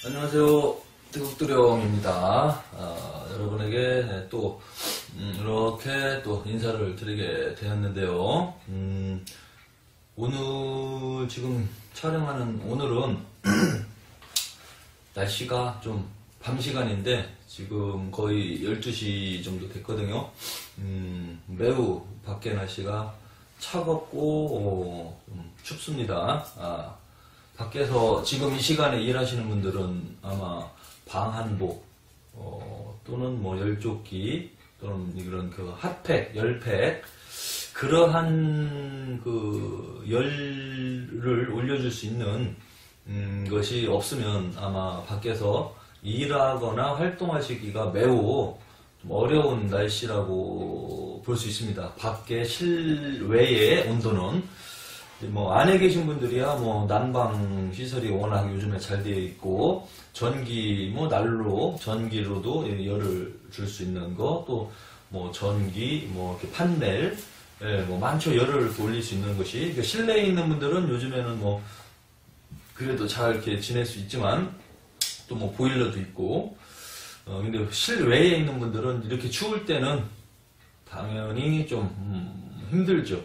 안녕하세요. 태국두령입니다. 여러분에게 또 이렇게 또 인사를 드리게 되었는데요. 오늘 지금 촬영하는 오늘은 날씨가 좀 밤 시간인데 지금 거의 12시 정도 됐거든요. 매우 밖에 날씨가 차갑고 춥습니다. 밖에서 지금 이 시간에 일하시는 분들은 아마 방한복 또는 뭐 열조끼 또는 이런 그 핫팩, 열팩 그러한 그 열을 올려줄 수 있는 것이 없으면 아마 밖에서 일하거나 활동하시기가 매우 어려운 날씨라고 볼 수 있습니다. 밖에 실외의 온도는 뭐 안에 계신 분들이야 뭐 난방 시설이 워낙 요즘에 잘 되어 있고 전기 뭐 난로 전기로도 열을 줄 수 있는 거 또 뭐 전기 뭐 이렇게 판넬 뭐 많죠. 열을 올릴 수 있는 것이 그러니까 실내에 있는 분들은 요즘에는 뭐 그래도 잘 이렇게 지낼 수 있지만 또 뭐 보일러도 있고 근데 실외에 있는 분들은 이렇게 추울 때는 당연히 좀 힘들죠.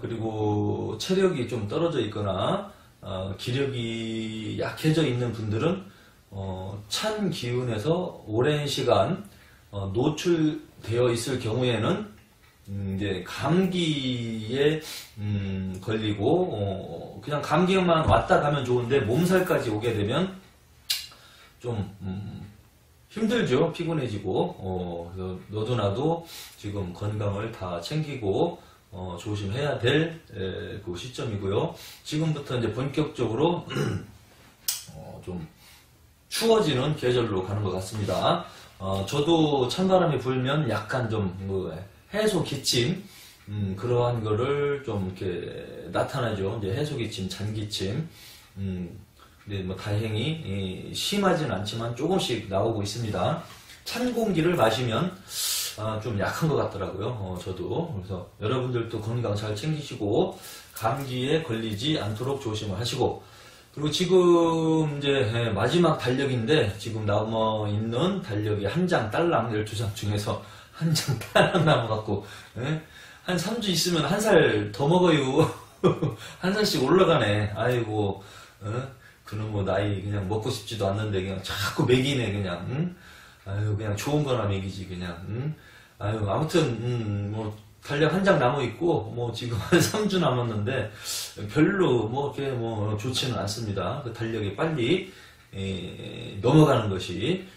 그리고 체력이 좀 떨어져 있거나 기력이 약해져 있는 분들은 찬 기운에서 오랜 시간 노출되어 있을 경우에는 이제 감기에 걸리고 그냥 감기만 왔다 가면 좋은데 몸살까지 오게 되면 좀 힘들죠. 피곤해지고 그래서 너도 나도 지금 건강을 다 챙기고 조심해야 될 그 시점이고요. 지금부터 이제 본격적으로 좀 추워지는 계절로 가는 것 같습니다. 저도 찬바람이 불면 약간 좀 해소 기침 그러한 거를 좀 이렇게 나타나죠. 이제 해소 기침, 잔기침. 근데 뭐 다행히 심하진 않지만 조금씩 나오고 있습니다. 찬 공기를 마시면 좀 약한 것 같더라고요. 저도. 그래서 여러분들도 건강 잘 챙기시고 감기에 걸리지 않도록 조심을 하시고 그리고 지금 이제 마지막 달력인데 지금 남아 있는 달력이 한 장 딸랑 12장 중에서 한 장 딸랑 남아갖고 한 3주 있으면 한 살 더 먹어요. 한 살씩 올라가네. 아이고 그놈 뭐 나이 그냥 먹고 싶지도 않는데 그냥 자꾸 먹이네 그냥. 아유 그냥 좋은 거나 먹이지 그냥. 아유 아무튼 뭐 달력 한 장 남아 있고 뭐 지금 한 3주 남았는데 별로 뭐 이렇게 뭐 좋지는 않습니다. 그 달력이 빨리 넘어가는 것이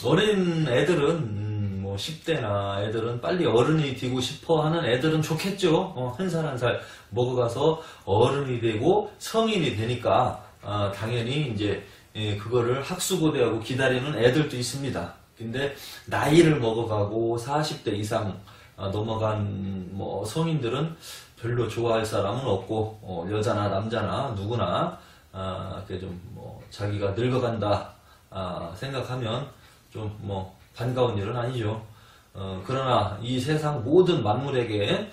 어린 애들은 뭐 10대나 애들은 빨리 어른이 되고 싶어 하는 애들은 좋겠죠. 한 살 한 살 먹어가서 어른이 되고 성인이 되니까 당연히 이제 그거를 학수고대하고 기다리는 애들도 있습니다. 근데 나이를 먹어가고 40대 이상 넘어간 뭐 성인들은 별로 좋아할 사람은 없고 여자나 남자나 누구나 이렇게 좀 뭐 자기가 늙어간다 생각하면 좀 뭐 반가운 일은 아니죠. 그러나 이 세상 모든 만물에게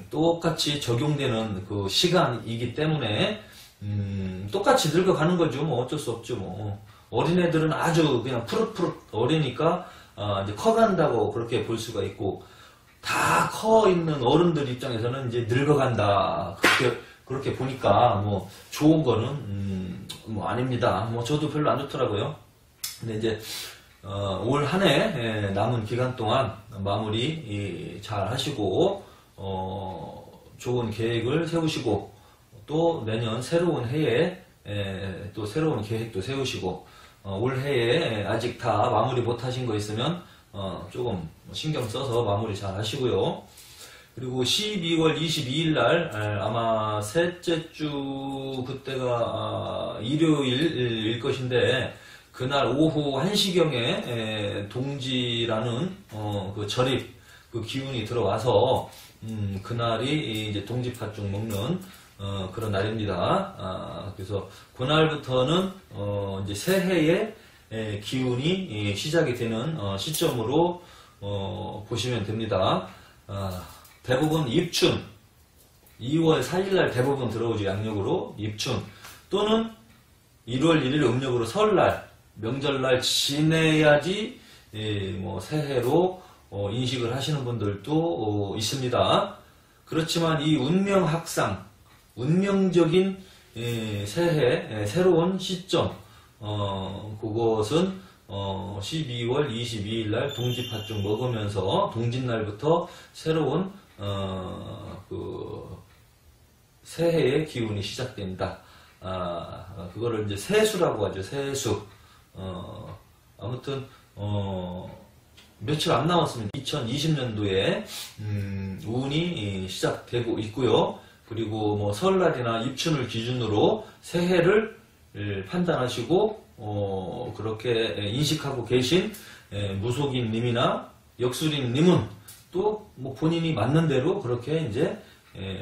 똑같이 적용되는 그 시간이기 때문에 똑같이 늙어가는 거죠. 뭐 어쩔 수 없죠. 뭐 어린애들은 아주 그냥 푸릇푸릇 어리니까 이제 커간다고 그렇게 볼 수가 있고 다 커 있는 어른들 입장에서는 이제 늙어간다 그렇게 보니까 뭐 좋은 거는 뭐 아닙니다. 뭐 저도 별로 안 좋더라고요. 근데 이제 올 한 해 남은 기간 동안 마무리 잘 하시고 좋은 계획을 세우시고 또 내년 새로운 해에 또 새로운 계획도 세우시고 올 해에 아직 다 마무리 못 하신 거 있으면 조금 신경 써서 마무리 잘 하시고요. 그리고 12월 22일 날 아마 셋째 주 그때가 일요일일 것인데 그날 오후 1시경에 동지라는 그 절입 그 기운이 들어와서 그날이 이제 동지팥죽 먹는 그런 날입니다. 그래서 그날부터는 이제 새해의 기운이 시작이 되는 시점으로 보시면 됩니다. 대부분 입춘 2월 4일날 대부분 들어오죠. 양력으로 입춘 또는 1월 1일 음력으로 설날, 명절날 지내야지 뭐 새해로 인식을 하시는 분들도 있습니다. 그렇지만 이 운명학상, 운명적인 새해 새로운 시점, 그것은 12월 22일 날 동지팥죽 먹으면서 동짓날부터 새로운 그 새해의 기운이 시작된다. 그거를 이제 세수라고 하죠. 세수. 아무튼 며칠 안 남았습니다. 2020년도에 운이 시작되고 있고요. 그리고 뭐 설날이나 입춘을 기준으로 새해를 판단하시고 그렇게 인식하고 계신 무속인님이나 역술인님은 또 뭐 본인이 맞는 대로 그렇게 이제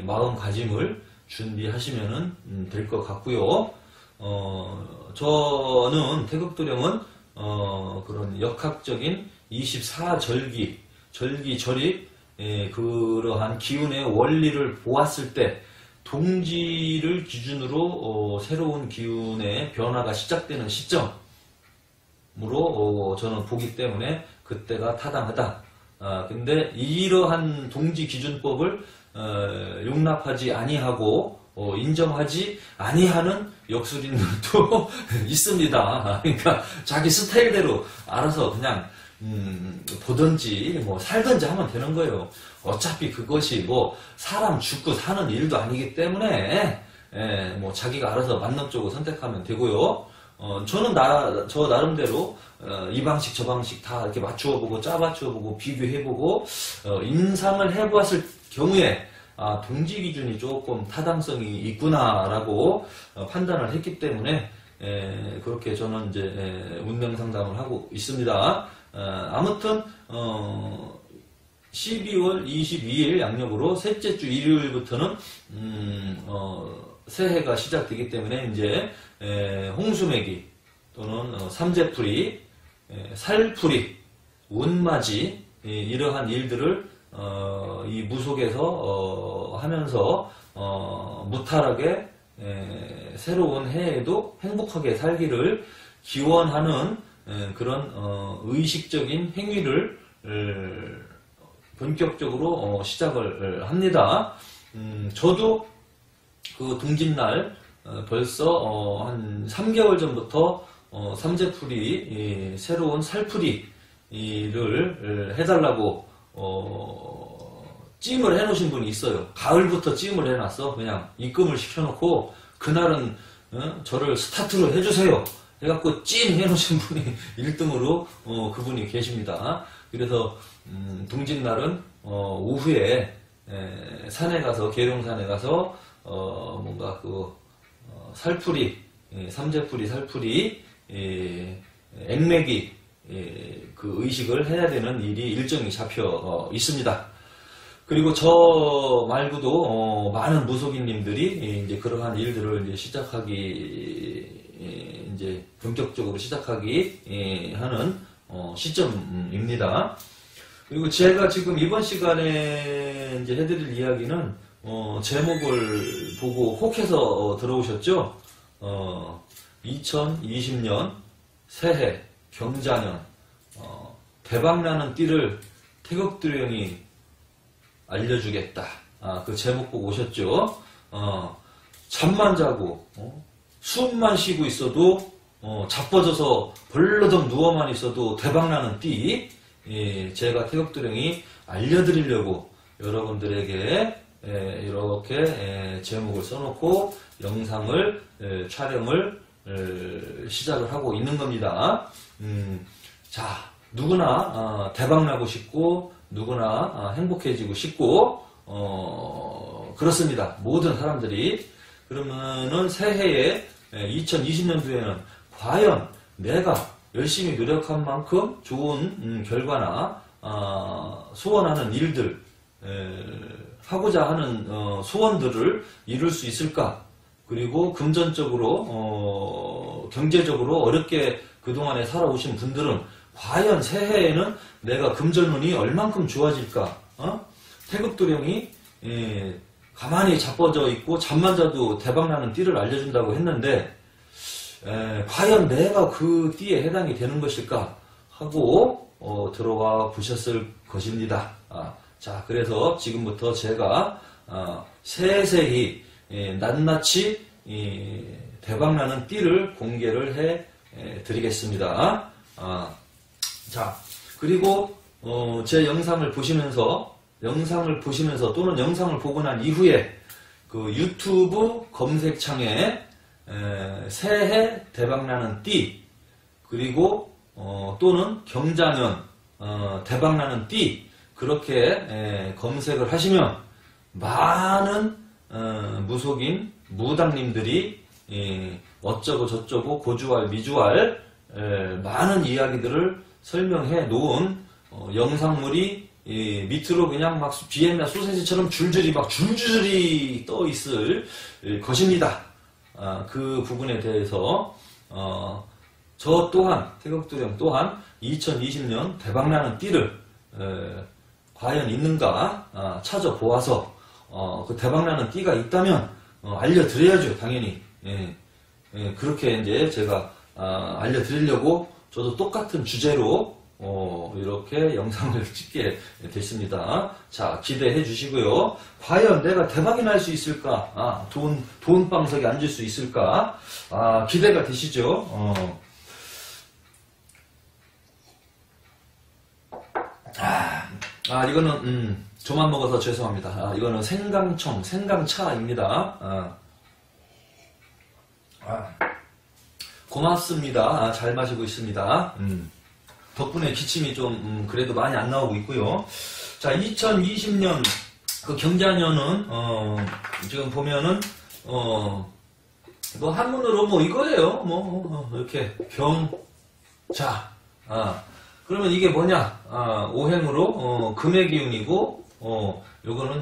마음가짐을 준비하시면 될 것 같고요. 저는 태극도령은 그런 역학적인 24절기, 절기, 그러한 기운의 원리를 보았을 때 동지를 기준으로 새로운 기운의 변화가 시작되는 시점으로 저는 보기 때문에 그때가 타당하다. 근데 이러한 동지 기준법을 용납하지 아니하고 인정하지 아니하는 역술인들도 있습니다. 그러니까 자기 스타일대로 알아서 그냥 보든지 뭐 살든지 하면 되는 거예요. 어차피 그것이 뭐 사람 죽고 사는 일도 아니기 때문에 뭐 자기가 알아서 맞는 쪽을 선택하면 되고요. 저는 저 나름대로 이 방식 저 방식 다 이렇게 맞추어보고 짜맞추어보고 비교해보고 임상을 해보았을 경우에 동지 기준이 조금 타당성이 있구나라고 판단을 했기 때문에 그렇게 저는 이제 운명 상담을 하고 있습니다. 아무튼 12월 22일 양력으로 셋째 주 일요일부터는 새해가 시작되기 때문에 이제 홍수매기 또는 삼재풀이, 살풀이, 운맞이 이러한 일들을 이 무속에서 하면서 무탈하게 새로운 해에도 행복하게 살기를 기원하는 그런 의식적인 행위를 본격적으로 시작을 합니다. 저도 그 동짓날 벌써 한 3개월 전부터 삼재풀이 새로운 살풀이를 해달라고 찜을 해놓으신 분이 있어요. 가을부터 찜을 해놨어. 그냥 입금을 시켜놓고 그날은 저를 스타트로 해주세요. 해갖고 찜 해놓으신 분이 1등으로 그분이 계십니다. 그래서 동짓날은 오후에 산에 가서 계룡산에 가서 뭔가 그 살풀이, 삼재풀이, 살풀이, 액매기 그 의식을 해야 되는 일이 일정이 잡혀 있습니다. 그리고 저 말고도 많은 무속인님들이 이제 그러한 일들을 이제 시작하기 이제 본격적으로 시작하기 하는 시점입니다. 그리고 제가 지금 이번 시간에 이제 해드릴 이야기는 제목을 보고 혹해서 들어오셨죠? 2020년 새해 경자년 대박나는 띠를 태극도령이 알려주겠다. 그 제목 보고 오셨죠? 잠만 자고 숨만 쉬고 있어도 자빠져서 벌러덩 누워만 있어도 대박나는 띠 제가 태극도령이 알려드리려고 여러분들에게 이렇게 제목을 써놓고 영상을 촬영을 시작을 하고 있는 겁니다. 자, 누구나 대박나고 싶고 누구나 행복해지고 싶고 그렇습니다. 모든 사람들이. 그러면은 새해에 2020년도에는 과연 내가 열심히 노력한 만큼 좋은 결과나 소원하는 일들 하고자 하는 소원들을 이룰 수 있을까? 그리고 금전적으로 경제적으로 어렵게 그동안에 살아오신 분들은 과연 새해에는 내가 금전운이 얼만큼 좋아질까? 태극도령이 가만히 자빠져 있고 잠만 자도 대박나는 띠를 알려준다고 했는데 과연 내가 그 띠에 해당이 되는 것일까 하고 들어와 보셨을 것입니다. 자, 그래서 지금부터 제가 세세히 낱낱이 대박나는 띠를 공개를 해 드리겠습니다. 자, 그리고 제 영상을 보시면서 또는 영상을 보고 난 이후에 그 유튜브 검색창에 새해 대박나는 띠, 그리고 또는 경자년 대박나는 띠, 그렇게 검색을 하시면 많은 무속인 무당님들이 어쩌고 저쩌고 고주알 미주알 많은 이야기들을 설명해 놓은 영상물이 밑으로 그냥 막 비엔나 소세지처럼 줄줄이 떠 있을 것입니다. 그 부분에 대해서 저 또한 태극도령 또한 2020년 대박나는 띠를 과연 있는가 찾아보아서 그 대박나는 띠가 있다면 알려드려야죠. 당연히. 그렇게 이제 제가 알려드리려고 저도 똑같은 주제로 이렇게 영상을 찍게 됐습니다. 자, 기대해 주시고요. 과연 내가 대박이 날 수 있을까? 돈 방석에 앉을 수 있을까? 기대가 되시죠? 이거는 저만 먹어서 죄송합니다. 이거는 생강차입니다. 고맙습니다. 잘 마시고 있습니다. 덕분에 기침이 좀 그래도 많이 안 나오고 있고요. 자, 2020년 그 경자년은 지금 보면은 뭐 한문으로 뭐 이거예요. 이렇게 경자. 그러면 이게 뭐냐? 오행으로 금의 기운이고 요거는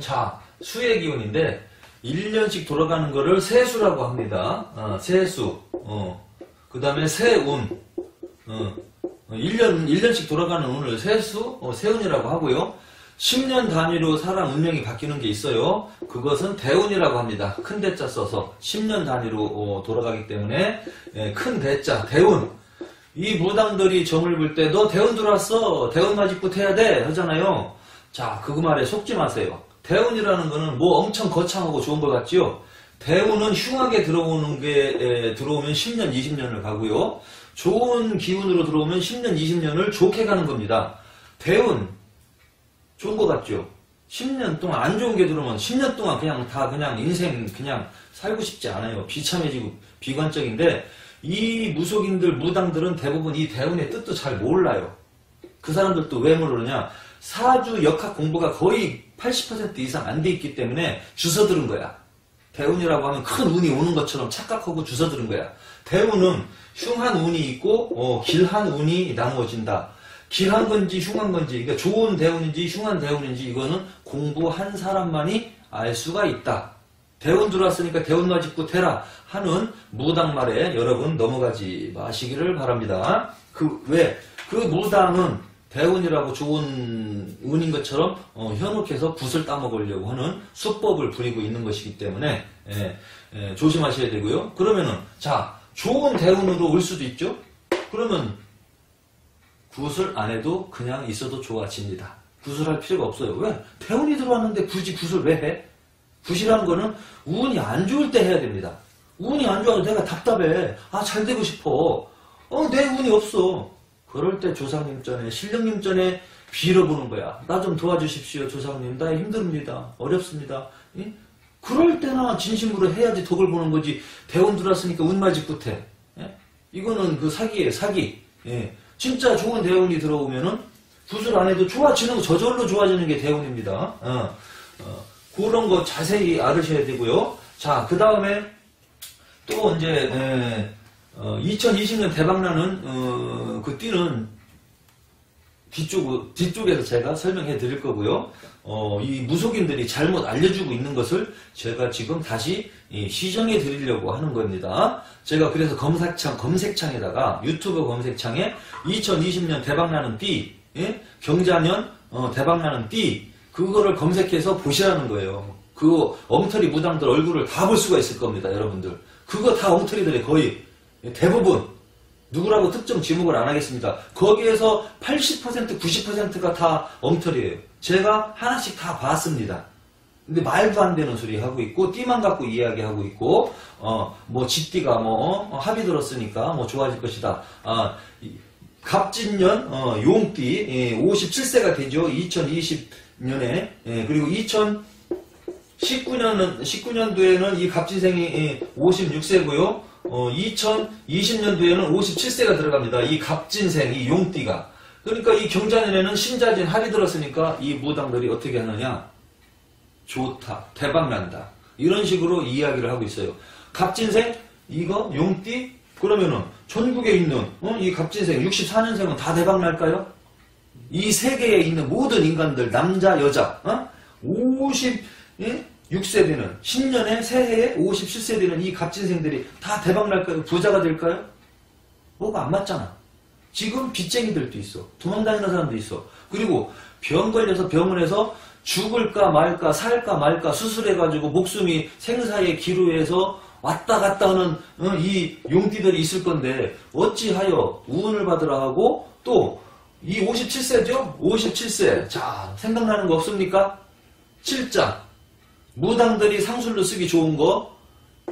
수의 기운인데 1년씩 돌아가는 거를 세수라고 합니다. 세수. 그 다음에 세운. 1년씩 돌아가는 운을 세운이라고 하고요. 10년 단위로 사람 운명이 바뀌는 게 있어요. 그것은 대운이라고 합니다. 큰 대자 써서 10년 단위로 돌아가기 때문에 큰 대자, 대운. 이 무당들이 점을 볼 때 너 대운 들어왔어. 대운 맞이굿 해야 돼. 하잖아요. 자, 그 말에 속지 마세요. 대운이라는 거는 뭐 엄청 거창하고 좋은 것 같지요. 대운은 흉하게 들어오면 10년, 20년을 가고요. 좋은 기운으로 들어오면 10년, 20년을 좋게 가는 겁니다. 대운 좋은 것 같죠? 10년 동안 안 좋은 게 들어오면 10년 동안 그냥 인생 그냥 살고 싶지 않아요. 비참해지고 비관적인데 이 무속인들, 무당들은 대부분 이 대운의 뜻도 잘 몰라요. 그 사람들도 왜 모르느냐? 사주 역학 공부가 거의 80% 이상 안 돼 있기 때문에 주워들은 거야. 대운이라고 하면 큰 운이 오는 것처럼 착각하고 주워들은 거야. 대운은 흉한 운이 있고 길한 운이 나누어진다. 길한 건지 흉한 건지, 그러니까 좋은 대운인지 흉한 대운인지 이거는 공부한 사람만이 알 수가 있다. 대운 들어왔으니까 대운 맞이굿 해라 하는 무당 말에 여러분 넘어가지 마시기를 바랍니다. 그 무당은 대운이라고 좋은 운인 것처럼 현혹해서 붓을 따먹으려고 하는 수법을 부리고 있는 것이기 때문에 조심하셔야 되고요. 그러면은 좋은 대운으로 올 수도 있죠. 그러면 굿을 안 해도 그냥 있어도 좋아집니다. 굿을 할 필요가 없어요. 왜? 대운이 들어왔는데 굳이 굿을 왜 해? 굿이라는 거는 운이 안 좋을 때 해야 됩니다. 운이 안 좋아도 내가 답답해. 잘 되고 싶어. 내 운이 없어. 그럴 때 조상님 전에, 신령님 전에 빌어보는 거야. 나 좀 도와주십시오, 조상님. 나 힘듭니다. 어렵습니다. 예? 그럴 때나 진심으로 해야지 덕을 보는 거지. 대운 들어왔으니까 운맞이 굿해. 예? 이거는 그 사기예요, 사기. 예. 진짜 좋은 대운이 들어오면은 굿을 안 해도 좋아지는 거, 저절로 좋아지는 게 대운입니다. 그런 거 자세히 알으셔야 되고요. 자, 그 다음에 또 이제 2020년 대박나는 그 띠는 뒤쪽에서 제가 설명해 드릴 거고요. 이 무속인들이 잘못 알려주고 있는 것을 제가 지금 다시 시정해 드리려고 하는 겁니다. 제가 그래서 검색창에다가 유튜브 검색창에 2020년 대박나는 띠, 예? 경자년 대박나는 띠, 그거를 검색해서 보시라는 거예요. 그 엉터리 무당들 얼굴을 다 볼 수가 있을 겁니다, 여러분들. 그거 다 엉터리들이 거의 대부분 누구라고 특정 지목을 안 하겠습니다. 거기에서 80% 90%가 다 엉터리예요. 제가 하나씩 다 봤습니다. 근데 말도 안 되는 소리 하고 있고 띠만 갖고 이야기하고 있고 뭐 집띠가 뭐 합이 들었으니까 뭐 좋아질 것이다. 갑진년 용띠 57세가 되죠. 2020년에 그리고 2019년도에는 이 갑진생이 56세고요. 2020년도에는 57세가 들어갑니다. 이 갑진생, 이 용띠가. 그러니까 이 경자년에는 신자진 합이 들었으니까 이 무당들이 어떻게 하느냐? 좋다, 대박난다. 이런 식으로 이야기를 하고 있어요. 갑진생, 이거 용띠, 그러면은 전국에 있는 이 갑진생 64년생은 다 대박날까요? 이 세계에 있는 모든 인간들, 남자, 여자, 56세 되는 신년에 새해에 57세 되는 이 갑진생들이 다 대박날까요? 부자가 될까요? 뭐가 안 맞잖아. 지금 빚쟁이들도 있어. 도망다니는 사람도 있어. 그리고 병 걸려서 병원에서 죽을까 말까 살까 말까 수술해가지고 목숨이 생사의 기로에서 왔다 갔다 하는 이 용띠들이 있을 건데 어찌하여 운을 받으라 하고 또 이 57세죠? 57세. 자, 생각나는 거 없습니까? 7자. 무당들이 상술로 쓰기 좋은 거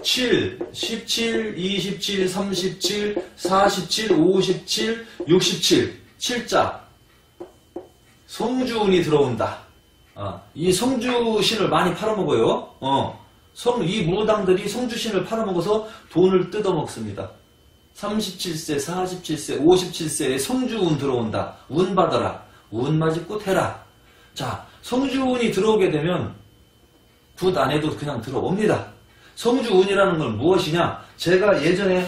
7, 17, 27, 37, 47, 57, 67. 7자. 성주운이 들어온다. 이 성주신을 많이 팔아먹어요. 이 무당들이 성주신을 팔아먹어서 돈을 뜯어먹습니다. 37세, 47세, 57세에 성주운 들어온다. 운 받아라. 운 맞고 태라. 자, 성주운이 들어오게 되면 굿 안 해도 그냥 들어옵니다. 성주운이라는 건 무엇이냐? 제가 예전에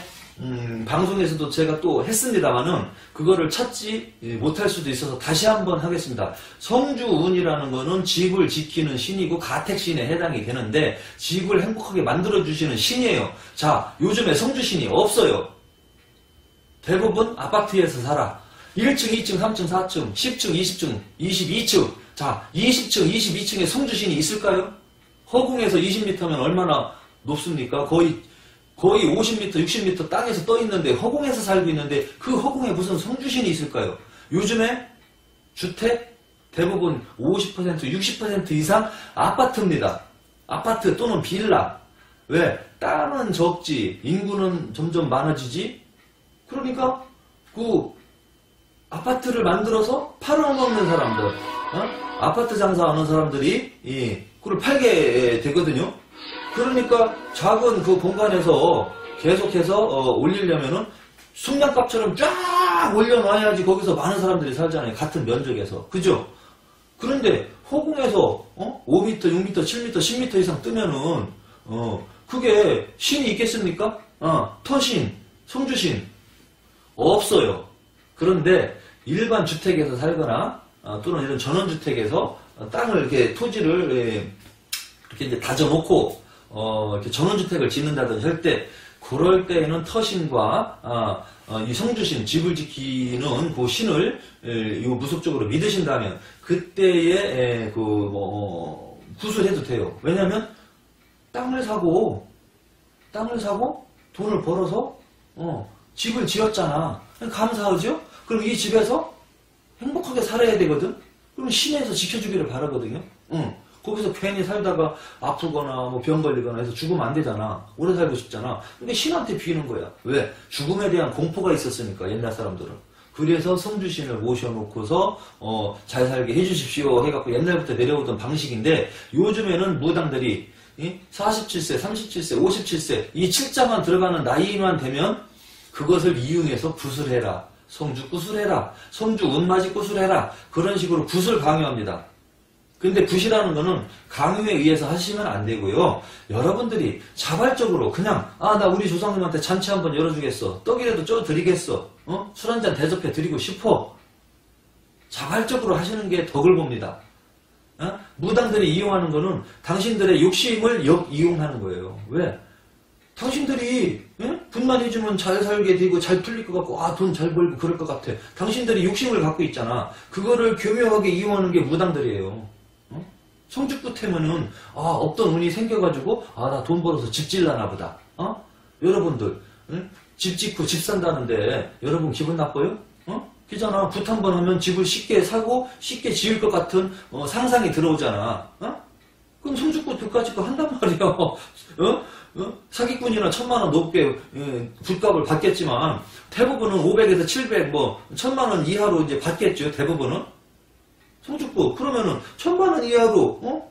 방송에서도 제가 또 했습니다만은 그거를 찾지 못할 수도 있어서 다시 한번 하겠습니다. 성주운이라는 거는 집을 지키는 신이고 가택신에 해당이 되는데 집을 행복하게 만들어주시는 신이에요. 자, 요즘에 성주신이 없어요. 대부분 아파트에서 살아. 1층, 2층, 3층, 4층, 10층, 20층, 22층. 자, 20층, 22층에 성주신이 있을까요? 허공에서 20m면 얼마나 높습니까? 거의 50m, 60m 땅에서 떠 있는데 허공에서 살고 있는데 그 허공에 무슨 성주신이 있을까요? 요즘에 주택 대부분 50%, 60% 이상 아파트입니다. 아파트 또는 빌라. 왜? 땅은 적지, 인구는 점점 많아지지? 그러니까 그 아파트를 만들어서 팔아먹는 사람들, 아파트 장사하는 사람들이 그걸 팔게 되거든요. 그러니까 작은 그 공간에서 계속해서 올리려면은 숙량값처럼 쫙 올려놔야지 거기서 많은 사람들이 살잖아요. 같은 면적에서. 그죠? 그런데 허공에서 5m, 6m, 7m, 10m 이상 뜨면은 그게 신이 있겠습니까? 터신, 성주신 없어요. 그런데 일반 주택에서 살거나 또는 이런 전원주택에서 땅을 이렇게 토지를 이렇게 이제 다져놓고 이렇게 전원주택을 짓는다든지 할 때 그럴 때에는 터신과 이 성주신 집을 지키는 그 신을 무속적으로 믿으신다면 그때에 구술해도 돼요. 왜냐하면 땅을 사고 돈을 벌어서 집을 지었잖아. 감사하죠? 그럼 이 집에서 행복하게 살아야 되거든? 그럼 신에서 지켜주기를 바라거든요? 거기서 괜히 살다가 아프거나 뭐 병 걸리거나 해서 죽으면 안 되잖아. 오래 살고 싶잖아. 근데 신한테 비는 거야. 왜? 죽음에 대한 공포가 있었으니까, 옛날 사람들은. 그래서 성주신을 모셔놓고서 잘 살게 해주십시오 해갖고 옛날부터 내려오던 방식인데 요즘에는 무당들이 47세, 37세, 57세 이 7자만 들어가는 나이만 되면 그것을 이용해서 구술해라. 성주 구술해라. 성주 운맞이 구술해라. 그런 식으로 구술 강요합니다. 근데 굿이라는 거는 강요에 의해서 하시면 안 되고요. 여러분들이 자발적으로 그냥 나 우리 조상님한테 잔치 한번 열어주겠어. 떡이라도 쪄 드리겠어. 술 한잔 대접해 드리고 싶어. 자발적으로 하시는 게 덕을 봅니다. 무당들이 이용하는 거는 당신들의 욕심을 역이용하는 거예요. 왜? 당신들이 분만 해주면 잘 살게 되고 잘 풀릴 것 같고 돈 잘 벌고 그럴 것 같아. 당신들이 욕심을 갖고 있잖아. 그거를 교묘하게 이용하는 게 무당들이에요. 성주굿하면은 없던 운이 생겨가지고 나 돈 벌어서 집 질라나 보다. 여러분들 집 짓고 집 산다는데 여러분 기분 나빠요? 그잖아. 붓 한 번 하면 집을 쉽게 사고 쉽게 지을 것 같은 상상이 들어오잖아. 그럼 성주구 그까짓 거 한단 말이야. 사기꾼이나 1000만원 높게 붓값을 받겠지만 대부분은 500에서 700, 1000만원 이하로 이제 받겠죠. 대부분은. 성주구 그러면은 1000만원 이하로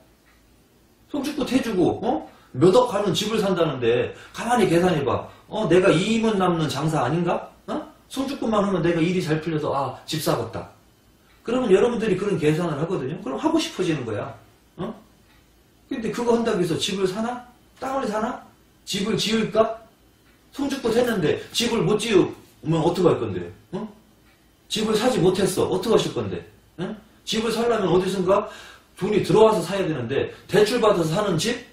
성주구 태주고 몇억 하는 집을 산다는데 가만히 계산해봐. 내가 이익은 남는 장사 아닌가? 성주구만 하면 내가 일이 잘 풀려서 집 사겠다. 그러면 여러분들이 그런 계산을 하거든요. 그럼 하고 싶어지는 거야. 근데 그거 한다고 해서 집을 사나? 땅을 사나? 집을 지을까? 성주구 했는데 집을 못 지으면 어떡할 건데? 집을 사지 못했어. 어떡 하실 건데? 집을 살려면 어디선가 돈이 들어와서 사야 되는데 대출 받아서 사는 집?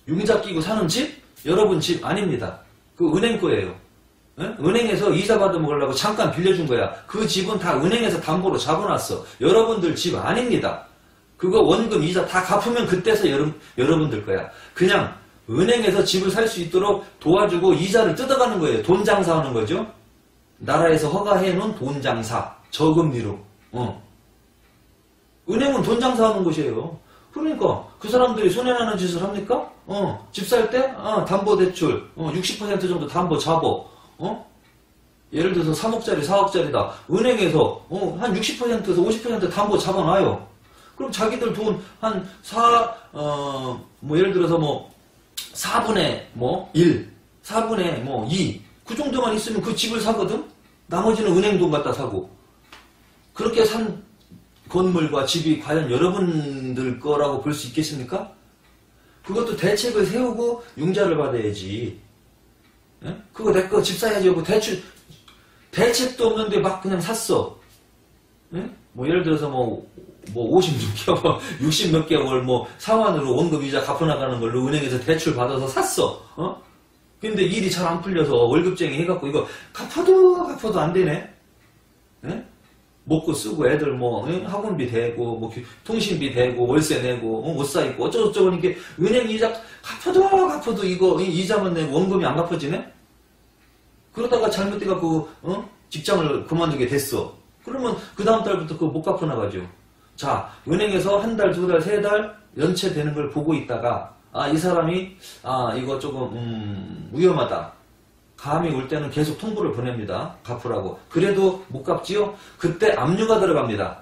융자 끼고 사는 집? 여러분 집 아닙니다. 그 은행 거예요. 은행에서 이자 받아 먹으려고 잠깐 빌려준 거야. 그 집은 다 은행에서 담보로 잡아놨어. 여러분들 집 아닙니다. 그거 원금 이자 다 갚으면 그때서 여러분들 거야. 그냥 은행에서 집을 살 수 있도록 도와주고 이자를 뜯어가는 거예요. 돈 장사하는 거죠. 나라에서 허가해놓은 돈 장사. 저금리로. 은행은 돈 장사하는 곳이에요. 그러니까 그 사람들이 손해나는 짓을 합니까? 집 살 때 담보대출 60% 정도 담보 잡어. 예를 들어서 3억짜리 4억짜리다. 은행에서 한 60%에서 50% 담보 잡아놔요. 그럼 자기들 돈 한 예를 들어서 4분의 1, 4분의 2, 그 정도만 있으면 그 집을 사거든? 나머지는 은행 돈 갖다 사고. 그렇게 산 건물과 집이 과연 여러분들 거라고 볼 수 있겠습니까? 그것도 대책을 세우고 융자를 받아야지. 예? 그거 내 거 집 사야지 하고 대책도 없는데 막 그냥 샀어. 예? 예를 들어서 56개월, 60 몇 개월 상환으로 원금 이자 갚아나가는 걸로 은행에서 대출 받아서 샀어. 근데 일이 잘 안 풀려서 월급쟁이 해갖고 이거 갚아도 안 되네. 예? 먹고 쓰고 애들 학원비 대고 통신비 대고 월세 내고 옷 사 입고 어쩌고저쩌고 이게 은행 이자 갚아도 이거 이자만 내고 원금이 안 갚아지네. 그러다가 잘못돼갖고 직장을 그만두게 됐어. 그러면 그 다음 달부터 그거 못 갚아 나가죠. 자, 은행에서 한 달, 두 달, 세 달 연체되는 걸 보고 있다가 이 사람이 이거 조금 위험하다. 감이 올 때는 계속 통보를 보냅니다. 갚으라고. 그래도 못 갚지요? 그때 압류가 들어갑니다.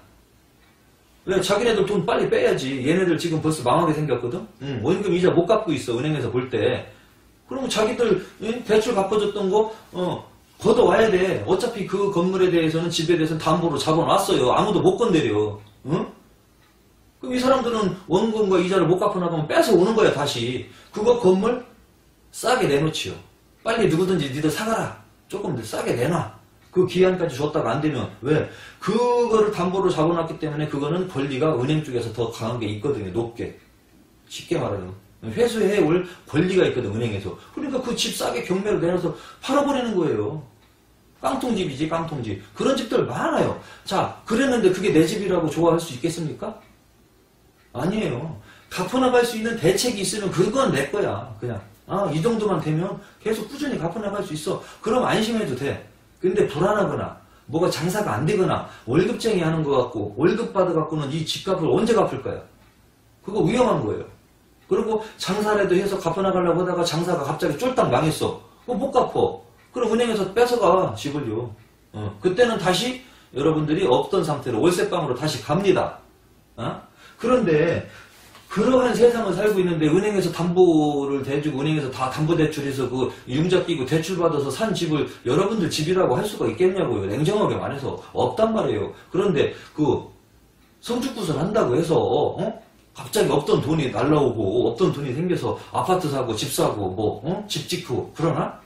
왜? 자기네들 돈 빨리 빼야지. 얘네들 지금 벌써 망하게 생겼거든? 원금 이자 못 갚고 있어. 은행에서 볼 때. 그러면 자기들 대출 갚아줬던 거 걷어와야 돼. 어차피 그 건물에 대해서는 집에 대해서는 담보로 잡아놨어요. 아무도 못 건드려. 그럼 이 사람들은 원금과 이자를 못 갚아 나가면 뺏어 오는 거야. 다시. 그거 건물 싸게 내놓지요. 빨리 누구든지 니들 사가라. 조금 더 싸게 내놔. 그 기한까지 줬다가 안 되면 왜? 그거를 담보로 잡아놨기 때문에 그거는 권리가 은행 쪽에서 더 강한 게 있거든요. 높게. 쉽게 말하면 회수해 올 권리가 있거든. 은행에서. 그러니까 그 집 싸게 경매로 내놔서 팔아버리는 거예요. 깡통집이지 깡통집. 그런 집들 많아요. 자, 그랬는데 그게 내 집이라고 좋아할 수 있겠습니까? 아니에요. 갚아나갈 수 있는 대책이 있으면 그건 내 거야. 그냥 이 정도만 되면 계속 꾸준히 갚아나갈 수 있어. 그럼 안심해도 돼. 근데 불안하거나 뭐가 장사가 안 되거나 월급쟁이 하는 거 같고 월급 받아갖고는 이 집값을 언제 갚을 거야. 그거 위험한 거예요. 그리고 장사라도 해서 갚아나가려고 하다가 장사가 갑자기 쫄딱 망했어. 그거 못 갚어. 그럼 은행에서 뺏어가 집을요. 그때는 다시 여러분들이 없던 상태로 월세방으로 다시 갑니다. 그런데 그러한 세상을 살고 있는데 은행에서 담보를 대주고 은행에서 다 담보대출해서 그 융자 끼고 대출받아서 산 집을 여러분들 집이라고 할 수가 있겠냐고요. 냉정하게 말해서 없단 말이에요. 그런데 그 성주굿을 한다고 해서 갑자기 없던 돈이 날라오고 없던 돈이 생겨서 아파트 사고 집 사고 집 짓고 그러나?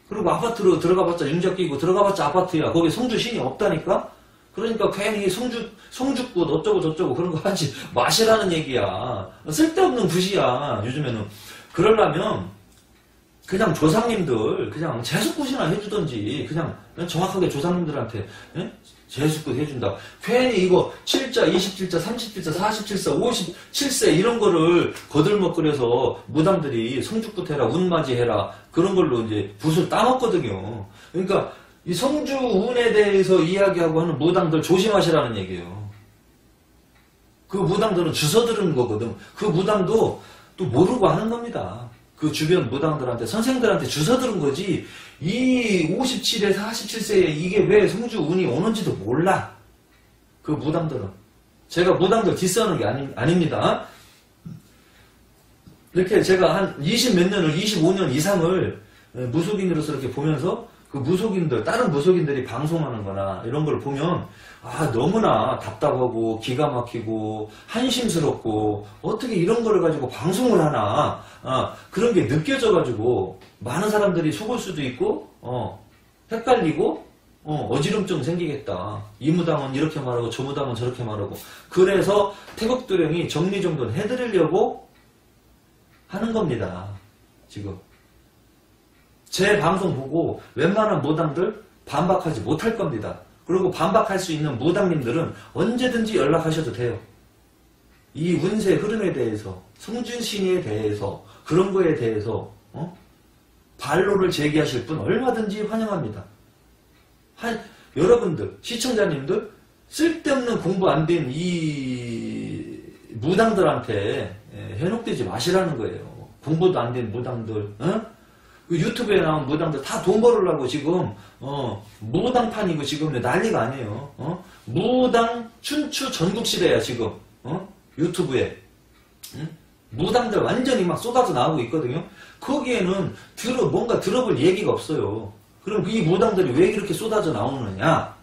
그리고 아파트로 들어가봤자 융자 끼고 들어가봤자 아파트야. 거기 성주신이 없다니까? 그러니까 괜히 성주굿 어쩌고 저쩌고 그런 거 하지 마시라는 얘기야. 쓸데없는 굿이야. 요즘에는. 그러려면 그냥 조상님들 그냥 재수굿이나 해주던지 그냥 정확하게 조상님들한테 예? 재수굿 해준다. 괜히 이거 7자, 27자, 37자, 47자, 57세 이런 거를 거들먹거려서 무당들이 성주굿 해라, 운맞이 해라 그런 걸로 이제 붓을 따먹거든요. 그러니까 이 성주운에 대해서 이야기하고 하는 무당들 조심하시라는 얘기예요. 그 무당들은 주워 들은 거거든. 그 무당도 또 모르고 하는 겁니다. 그 주변 무당들한테, 선생들한테 주워 들은 거지, 이 57에 47세에 이게 왜 성주운이 오는지도 몰라. 그 무당들은. 제가 무당들 디스하는 게 아닙니다. 이렇게 제가 한 20 몇 년을, 25년 이상을 무속인으로서 이렇게 보면서 그 무속인들, 다른 무속인들이 방송하는 거나 이런 걸 보면, 아, 너무나 답답하고, 기가 막히고, 한심스럽고, 어떻게 이런 거를 가지고 방송을 하나, 그런 게 느껴져가지고, 많은 사람들이 속을 수도 있고, 헷갈리고, 어지럼증 생기겠다. 이 무당은 이렇게 말하고, 저 무당은 저렇게 말하고. 그래서 태국도령이 정리정돈 해드리려고 하는 겁니다. 지금. 제 방송 보고 웬만한 무당들 반박하지 못할 겁니다. 그리고 반박할 수 있는 무당님들은 언제든지 연락하셔도 돼요. 이 운세 흐름에 대해서, 성준신에 대해서, 그런 거에 대해서 반론을 제기하실 분 얼마든지 환영합니다. 여러분들, 시청자님들 쓸데없는 공부 안 된 이 무당들한테 현혹되지 마시라는 거예요. 공부도 안 된 무당들, 그 유튜브에 나온 무당들 다 돈 벌으려고 지금 무당판이고 지금 난리가 아니에요. 무당 춘추 전국시대야 지금 유튜브에 무당들 완전히 막 쏟아져 나오고 있거든요. 거기에는 뭔가 들어볼 얘기가 없어요. 그럼 이 무당들이 왜 이렇게 쏟아져 나오느냐?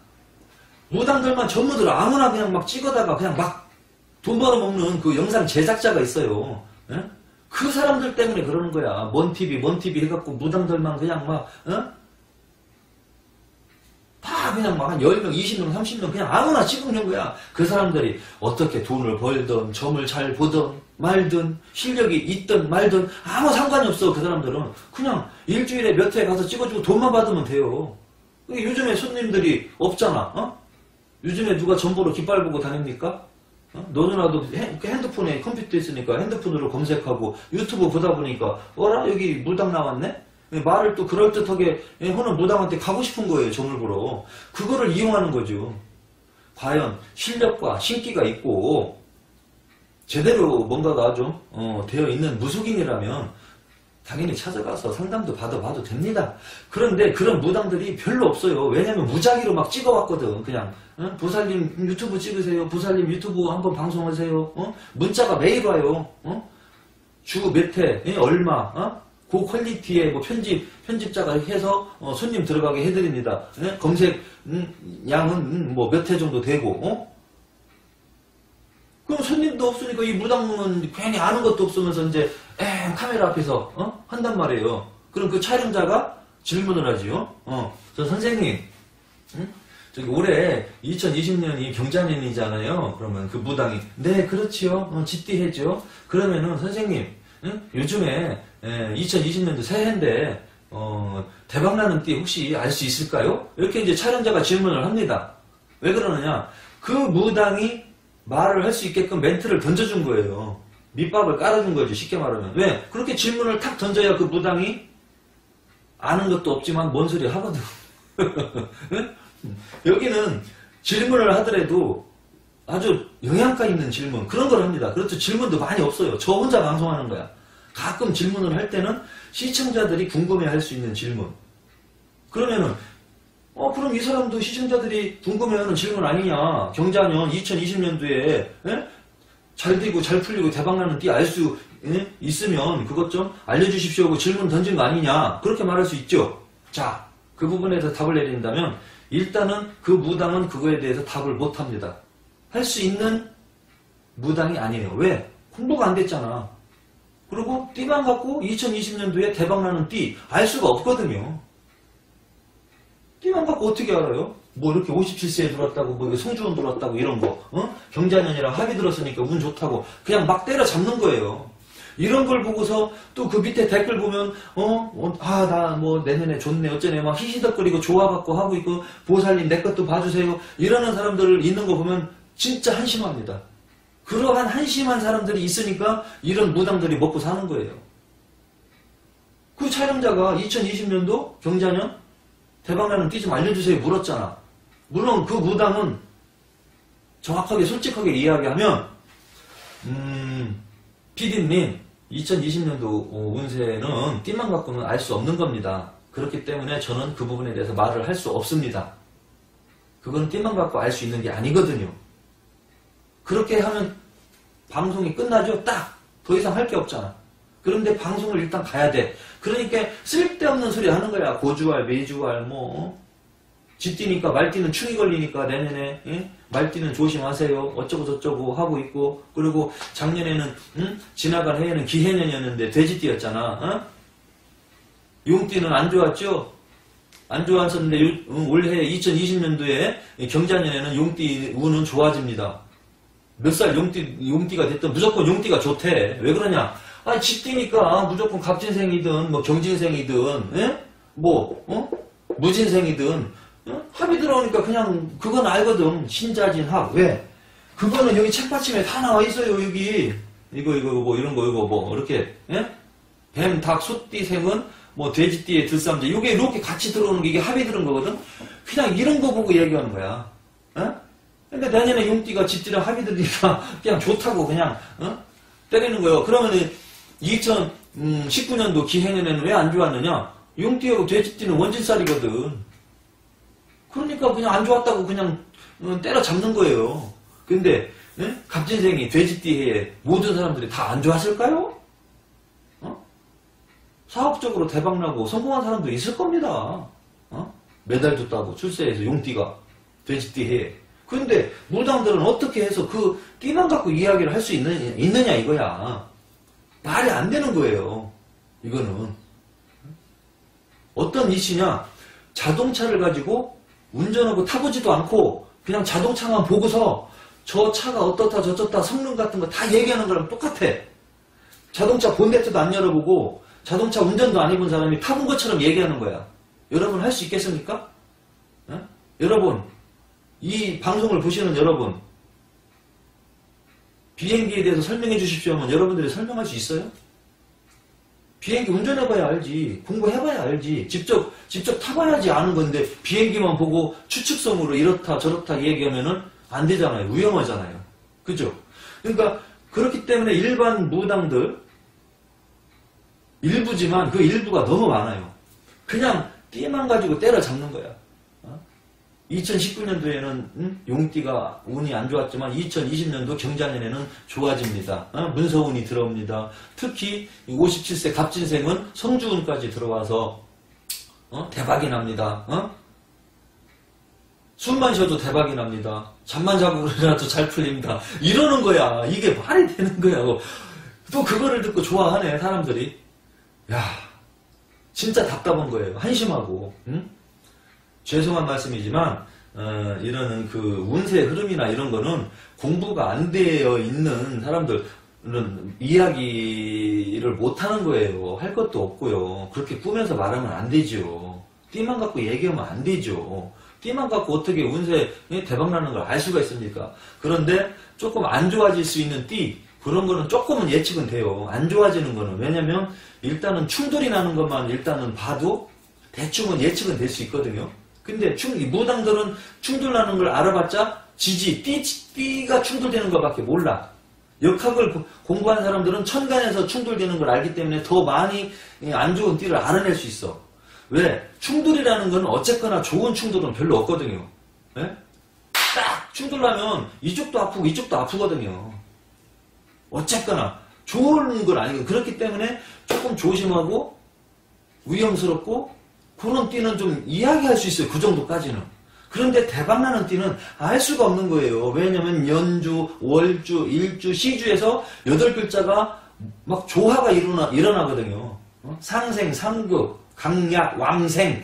무당들만 전부들 아무나 그냥 막 찍어다가 그냥 막 돈 벌어먹는 그 영상 제작자가 있어요. 그 사람들 때문에 그러는 거야. 뭔 TV 해갖고 무당들만 그냥 막, 다 그냥 막 한 10명, 20명, 30명 그냥 아무나 찍는 거야. 그 사람들이 어떻게 돈을 벌든, 점을 잘 보든, 말든, 실력이 있든 말든 아무 상관이 없어. 그 사람들은. 그냥 일주일에 몇 회 가서 찍어주고 돈만 받으면 돼요. 요즘에 손님들이 없잖아. 요즘에 누가 전보로 깃발 보고 다닙니까? 너도나도 핸드폰에 컴퓨터 있으니까 핸드폰으로 검색하고 유튜브 보다 보니까 어라 여기 무당 나왔네? 말을 또 그럴듯하게 하는 무당한테 가고 싶은 거예요. 점을 보러. 그거를 이용하는 거죠. 과연 실력과 신기가 있고 제대로 뭔가가 좀 되어 있는 무속인이라면 당연히 찾아가서 상담도 받아봐도 됩니다. 그런데 그런 무당들이 별로 없어요. 왜냐면 무작위로 막 찍어왔거든. 그냥 보살님 유튜브 찍으세요. 보살님 유튜브 한번 방송하세요. 문자가 매일 와요. 주 몇 회, 얼마, 그 퀄리티의 뭐 편집자가 해서 손님 들어가게 해드립니다. 검색 양은 뭐 몇 회 정도 되고, 그럼 손님도 없으니까 이 무당은 괜히 아는 것도 없으면서 이제 카메라 앞에서 한단 말이에요. 그럼 그 촬영자가 질문을 하지요. 저 선생님, 저기 올해 2020년이 경자년이잖아요. 그러면 그 무당이 네 그렇지요. 집디해죠. 그러면은 선생님 요즘에 2020년도 새해인데 대박나는 띠 혹시 알 수 있을까요? 이렇게 이제 촬영자가 질문을 합니다. 왜 그러느냐? 그 무당이 말을 할 수 있게끔 멘트를 던져준 거예요. 밑밥을 깔아준 거죠. 쉽게 말하면. 왜? 그렇게 질문을 탁 던져야 그 무당이 아는 것도 없지만 뭔 소리 하거든. 여기는 질문을 하더라도 아주 영양가 있는 질문 그런 걸 합니다. 그렇죠. 질문도 많이 없어요. 저 혼자 방송하는 거야. 가끔 질문을 할 때는 시청자들이 궁금해할 수 있는 질문. 그러면은 그럼 이 사람도 시청자들이 궁금해하는 질문 아니냐. 경자년 2020년도에 잘 되고 잘 풀리고 대박나는 띠 알 수 있으면 그것 좀 알려주십시오 하고 질문 던진 거 아니냐. 그렇게 말할 수 있죠. 자, 그 부분에 대해서 답을 내린다면 일단은 그 무당은 그거에 대해서 답을 못합니다. 할 수 있는 무당이 아니에요. 왜? 공부가 안 됐잖아. 그리고 띠만 갖고 2020년도에 대박나는 띠 알 수가 없거든요. 띠만 갖고 어떻게 알아요? 뭐 이렇게 57세에 들어왔다고 뭐 성주운 들어왔다고 이런 거 경자년이랑 합이 들었으니까 운 좋다고 그냥 막 때려잡는 거예요. 이런 걸 보고서 또 그 밑에 댓글 보면 나 뭐 내년에 좋네 어쩌네 막 히히덕거리고 좋아갖고 하고 있고 보살님 내 것도 봐주세요 이러는 사람들 있는 거 보면 진짜 한심합니다. 그러한 한심한 사람들이 있으니까 이런 무당들이 먹고 사는 거예요. 그 촬영자가 2020년도 경자년 대박나는 띠 좀 알려주세요 물었잖아. 물론 그 무당은 정확하게 솔직하게 이야기하면 PD님 2020년도 운세는 띠만 갖고는 알 수 없는 겁니다. 그렇기 때문에 저는 그 부분에 대해서 말을 할 수 없습니다. 그건 띠만 갖고 알 수 있는 게 아니거든요. 그렇게 하면 방송이 끝나죠? 딱! 더 이상 할 게 없잖아. 그런데 방송을 일단 가야 돼. 그러니까 쓸데없는 소리 하는 거야. 고주알, 매주알, 쥐띠니까 말띠는 충이 걸리니까 내년에 말띠는 조심하세요. 어쩌고 저쩌고 하고 있고 그리고 작년에는 지나간 해에는 기해년이었는데 돼지띠였잖아. 용띠는 안 좋았죠? 안 좋았었는데 올해 2020년도에 경자년에는 용띠 운은 좋아집니다. 몇 살 용띠가 됐든 무조건 용띠가 좋대. 왜 그러냐? 쥐띠니까 무조건 갑진생이든 경진생이든 무진생이든 합이 들어오니까 그냥 그건 알거든. 신자진합. 왜? 그거는 여기 책받침에 다 나와 있어요. 여기 이거 이런 거 이거 이렇게 뱀, 닭, 소띠생은 돼지띠의 들쌈자 이게 이렇게 같이 들어오는 게 이게 합이 들은 거거든. 그냥 이런 거 보고 얘기하는 거야. 근데 내년에 용띠가 쥐띠랑 합이 들으니까 그냥 좋다고 그냥 때리는 거예요. 그러면 2019년도 기해년에는 왜 안 좋았느냐? 용띠하고 돼지띠는 원진살이거든. 그러니까 그냥 안 좋았다고 그냥 때려잡는 거예요. 근데 갑진생이 돼지띠해에 모든 사람들이 다 안 좋았을까요? 사업적으로 대박나고 성공한 사람도 있을 겁니다. 메달도 따고 출세해서 용띠가 돼지띠해에. 근데 무당들은 어떻게 해서 그 띠만 갖고 이야기를 할 수 있느냐 이거야. 말이 안 되는 거예요. 이거는 어떤 이치냐? 자동차를 가지고 운전하고 타보지도 않고 그냥 자동차만 보고서 저 차가 어떻다 저쩌다 성능 같은 거 다 얘기하는 거랑 똑같아. 자동차 본네트도 안 열어보고 자동차 운전도 안 해본 사람이 타본 것처럼 얘기하는 거야. 여러분 할 수 있겠습니까? 여러분 이 방송을 보시는 여러분 비행기에 대해서 설명해 주십시오 하면 여러분들이 설명할 수 있어요? 비행기 운전해봐야 알지. 공부해봐야 알지. 직접 타봐야지 아는 건데 비행기만 보고 추측성으로 이렇다 저렇다 얘기하면은 안 되잖아요. 위험하잖아요. 그죠? 그러니까 그렇기 때문에 일반 무당들 일부지만 그 일부가 너무 많아요. 그냥 띠만 가지고 때려잡는 거야. 2019년도에는 용띠가 운이 안 좋았지만 2020년도 경자년에는 좋아집니다. 문서운이 들어옵니다. 특히 57세 갑진생은 성주운까지 들어와서 대박이 납니다. 숨만 쉬어도 대박이 납니다. 잠만 자고 그러라도 잘 풀립니다. 이러는 거야. 이게 말이 되는 거야. 또 그거를 듣고 좋아하네 사람들이. 야 진짜 답답한 거예요. 한심하고. 죄송한 말씀이지만 이런 그 운세 흐름이나 이런 거는 공부가 안 되어 있는 사람들은 이야기를 못하는 거예요. 할 것도 없고요. 그렇게 꾸면서 말하면 안 되죠. 띠만 갖고 얘기하면 안 되죠. 띠만 갖고 어떻게 운세 대박나는 걸 알 수가 있습니까? 그런데 조금 안 좋아질 수 있는 띠 그런 거는 조금은 예측은 돼요. 안 좋아지는 거는. 왜냐면 일단은 충돌이 나는 것만 일단은 봐도 대충은 예측은 될 수 있거든요. 근데 무당들은 충돌나는 걸 알아봤자 띠가 충돌되는 것밖에 몰라. 역학을 공부한 사람들은 천간에서 충돌되는 걸 알기 때문에 더 많이 안 좋은 띠를 알아낼 수 있어. 왜? 충돌이라는 건 어쨌거나 좋은 충돌은 별로 없거든요. 네? 딱 충돌나면 이쪽도 아프고 이쪽도 아프거든요. 어쨌거나 좋은 건 아니고 그렇기 때문에 조금 조심하고 위험스럽고 그런 띠는 좀 이야기할 수 있어요. 그 정도까지는. 그런데 대박나는 띠는 알 수가 없는 거예요. 왜냐면 연주, 월주, 일주, 시주에서 8글자가 막 조화가 일어나거든요. 상생, 상극, 강약, 왕생,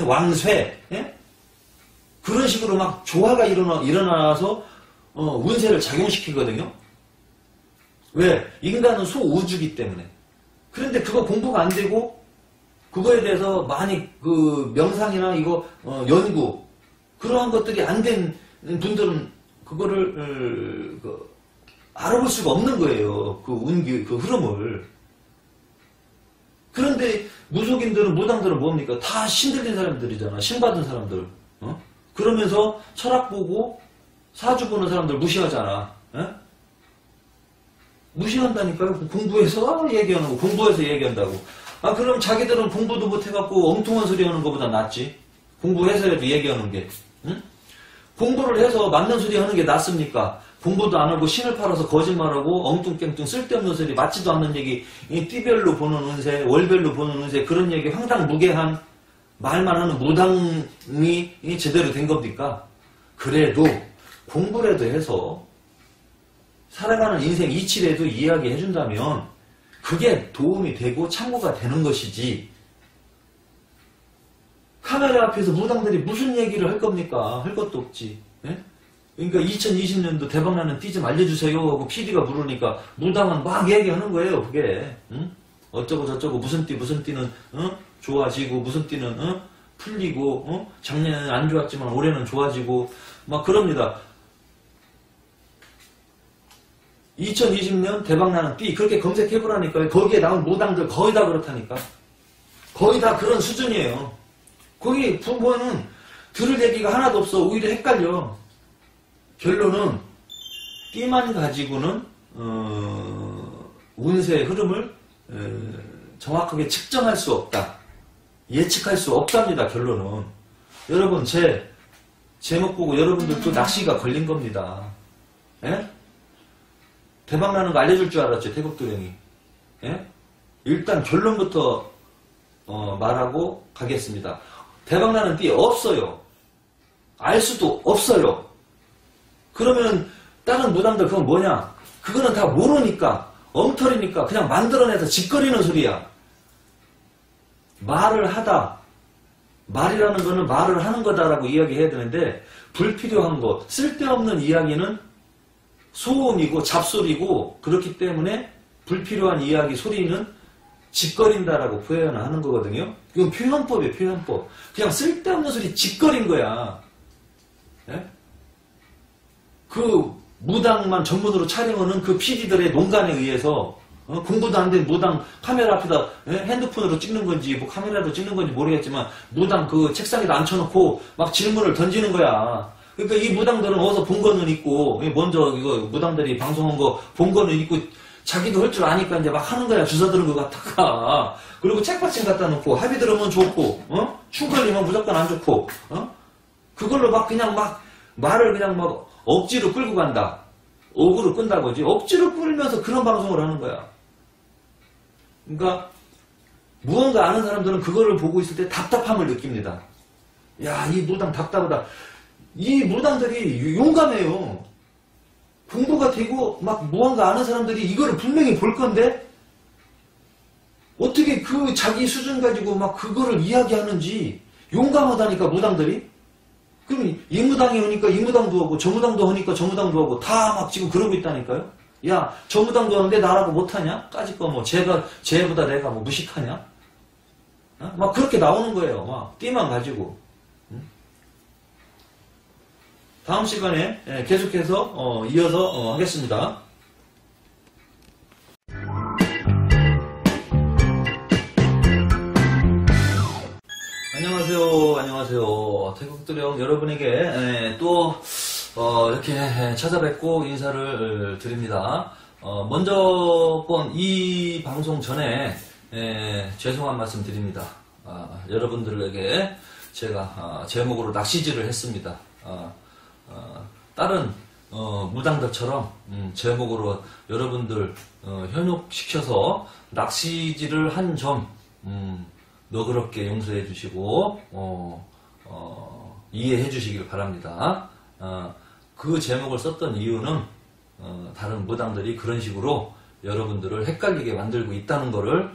왕쇠. 예? 그런 식으로 막 조화가 일어나서 운세를 작용시키거든요. 왜? 인간은 소우주기 때문에. 그런데 그거 공부가 안 되고 그거에 대해서 많이 그 명상이나 이거 연구 그러한 것들이 안 된 분들은 그거를 알아볼 수가 없는 거예요. 그 운기, 그 흐름을. 그런데 무속인들은, 무당들은 뭡니까? 다 신들린 사람들이잖아. 신받은 사람들. 그러면서 철학 보고 사주 보는 사람들 무시하잖아. 무시한다니까요. 공부해서 얘기하는 거, 공부해서 얘기한다고. 아, 그럼 자기들은 공부도 못해갖고 엉뚱한 소리 하는 것보다 낫지. 공부해서라도 얘기하는 게. 응? 공부를 해서 맞는 소리 하는 게 낫습니까? 공부도 안 하고 신을 팔아서 거짓말하고 엉뚱깽뚱 쓸데없는 소리, 맞지도 않는 얘기, 이 띠별로 보는 운세, 월별로 보는 운세, 그런 얘기 황당무계한 말만 하는 무당이 제대로 된 겁니까? 그래도 공부라도 해서 살아가는 인생 이치라도 이야기해 준다면 그게 도움이 되고 참고가 되는 것이지. 카메라 앞에서 무당들이 무슨 얘기를 할 겁니까? 할 것도 없지. 예? 그러니까 2020년도 대박나는 띠 좀 알려주세요 하고 PD가 물으니까 무당은 막 얘기하는 거예요. 그게. 응? 어쩌고 저쩌고 무슨 띠는 좋아지고 무슨 띠는 풀리고 작년에는 안 좋았지만 올해는 좋아지고 막 그럽니다. 2020년 대박나는 띠 그렇게 검색해보라니까요. 거기에 나온 무당들 거의 다 그렇다니까. 거의 다 그런 수준이에요. 거기 보면은 들을 얘기가 하나도 없어. 오히려 헷갈려. 결론은 띠만 가지고는 운세의 흐름을 정확하게 측정할 수 없다. 예측할 수 없답니다. 결론은. 여러분 제 제목 보고 여러분들도 낚시가 걸린 겁니다. 예? 대박나는 거 알려줄 줄 알았죠. 태국도령이. 예? 일단 결론부터 말하고 가겠습니다. 대박나는 띠 없어요. 알 수도 없어요. 그러면 다른 무당들 그건 뭐냐? 그거는 다 모르니까 엉터리니까 그냥 만들어내서 짓거리는 소리야. 말을 하다. 말이라는 거는 말을 하는 거다라고 이야기해야 되는데 불필요한 것, 쓸데없는 이야기는 소음이고 잡소리고 그렇기 때문에 불필요한 이야기 소리는 짓거린다라고 표현하는 거거든요. 이건 표현법이에요. 표현법. 그냥 쓸데없는 소리 짓거린 거야. 예? 그 무당만 전문으로 촬영하는 그 PD들의 농간에 의해서 공부도 안 된 무당 카메라 앞에다 핸드폰으로 찍는 건지 뭐 카메라로 찍는 건지 모르겠지만 무당 그 책상에다 앉혀놓고 막 질문을 던지는 거야. 그러니까 이 무당들은 어디서 본 거는 있고 먼저 이거 무당들이 방송한 거 본 거는 있고 자기도 할 줄 아니까 이제 막 하는 거야. 주워 들은 것 같다가. 그리고 책받침 갖다 놓고 합의 들으면 좋고 충 걸리면 무조건 안 좋고 그걸로 막 그냥 막 말을 그냥 막 억지로 끌고 간다. 억으로 끈다고지. 억지로 끌면서 그런 방송을 하는 거야. 그러니까 무언가 아는 사람들은 그거를 보고 있을 때 답답함을 느낍니다. 야, 이 무당 답답하다. 이 무당들이 용감해요. 공부가 되고 막 무언가 아는 사람들이 이거를 분명히 볼 건데 어떻게 그 자기 수준 가지고 막 그거를 이야기하는지 용감하다니까 무당들이. 그럼 이 무당이 오니까 이 무당도 하고 저 무당도 하니까 저 무당도 하고 다 막 지금 그러고 있다니까요. 야, 저 무당도 하는데 나라고 못하냐? 까짓 거 뭐 쟤보다 내가 뭐 무식하냐? 막 그렇게 나오는 거예요. 막 띠만 가지고. 다음 시간에 계속해서 이어서 하겠습니다. 안녕하세요. 안녕하세요. 태국도령 여러분에게 또 이렇게 찾아뵙고 인사를 드립니다. 먼저 이 방송 전에 죄송한 말씀 드립니다. 여러분들에게 제가 제목으로 낚시질을 했습니다. 다른 무당들처럼 제목으로 여러분들 현혹시켜서 낚시질을 한 점 너그럽게 용서해 주시고 이해해 주시길 바랍니다. 그 제목을 썼던 이유는 다른 무당들이 그런 식으로 여러분들을 헷갈리게 만들고 있다는 거를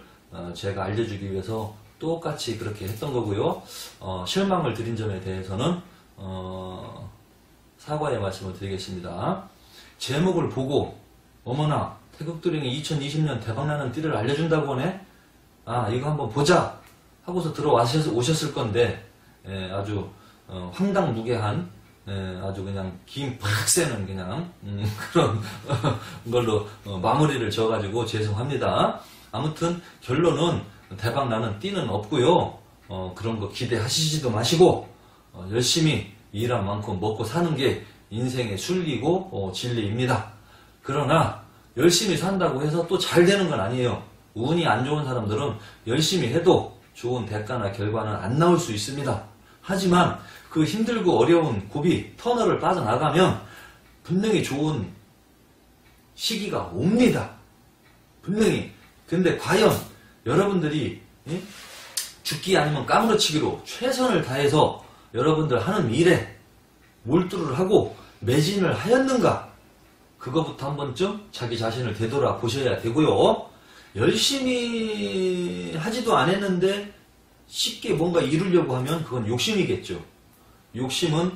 제가 알려주기 위해서 똑같이 그렇게 했던 거고요. 실망을 드린 점에 대해서는 사과의 말씀을 드리겠습니다. 제목을 보고 어머나 태극도령이 2020년 대박나는 띠를 알려준다고 하네? 아, 이거 한번 보자! 하고서 오셨을 건데, 아주, 황당무계한, 아주 그냥 김 팍 새는 그냥, 그런 걸로 마무리를 지어가지고 죄송합니다. 아무튼 결론은 대박나는 띠는 없고요. 그런 거 기대하시지도 마시고, 열심히 일한 만큼 먹고 사는 게 인생의 순리고 진리입니다. 그러나 열심히 산다고 해서 또 잘 되는 건 아니에요. 운이 안 좋은 사람들은 열심히 해도 좋은 대가나 결과는 안 나올 수 있습니다. 하지만 그 힘들고 어려운 고비, 터널을 빠져나가면 분명히 좋은 시기가 옵니다. 분명히. 근데 과연 여러분들이 죽기 아니면 까무러치기로 최선을 다해서 여러분들 하는 일에 몰두를 하고 매진을 하였는가? 그거부터 한 번쯤 자기 자신을 되돌아 보셔야 되고요. 열심히 하지도 않았는데 쉽게 뭔가 이루려고 하면 그건 욕심이겠죠. 욕심은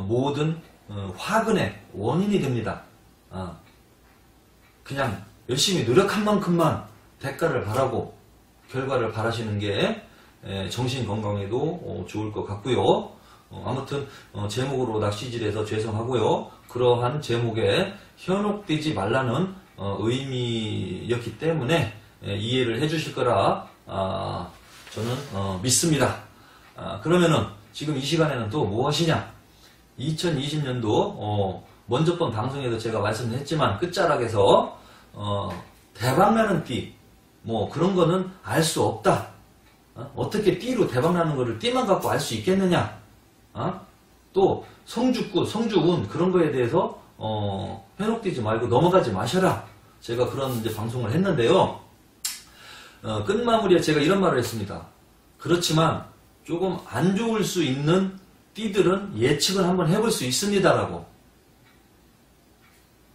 모든 화근의 원인이 됩니다. 그냥 열심히 노력한 만큼만 대가를 바라고 결과를 바라시는 게 정신 건강에도 좋을 것 같고요. 아무튼 제목으로 낚시질해서 죄송하고요. 그러한 제목에 현혹되지 말라는 의미였기 때문에 이해를 해주실 거라 저는 믿습니다. 그러면은 지금 이 시간에는 또 무엇이냐? 2020년도 먼저 번 방송에도 제가 말씀했지만 끝자락에서 대박나는 띠, 뭐 그런 거는 알 수 없다. 어떻게 띠로 대박나는 거를 띠만 갖고 알 수 있겠느냐? 또 성주꾼, 성주운 그런 거에 대해서 현혹되지 말고 넘어가지 마셔라. 제가 그런 이제 방송을 했는데요. 끝마무리에 제가 이런 말을 했습니다. 그렇지만 조금 안 좋을 수 있는 띠들은 예측을 한번 해볼 수 있습니다라고.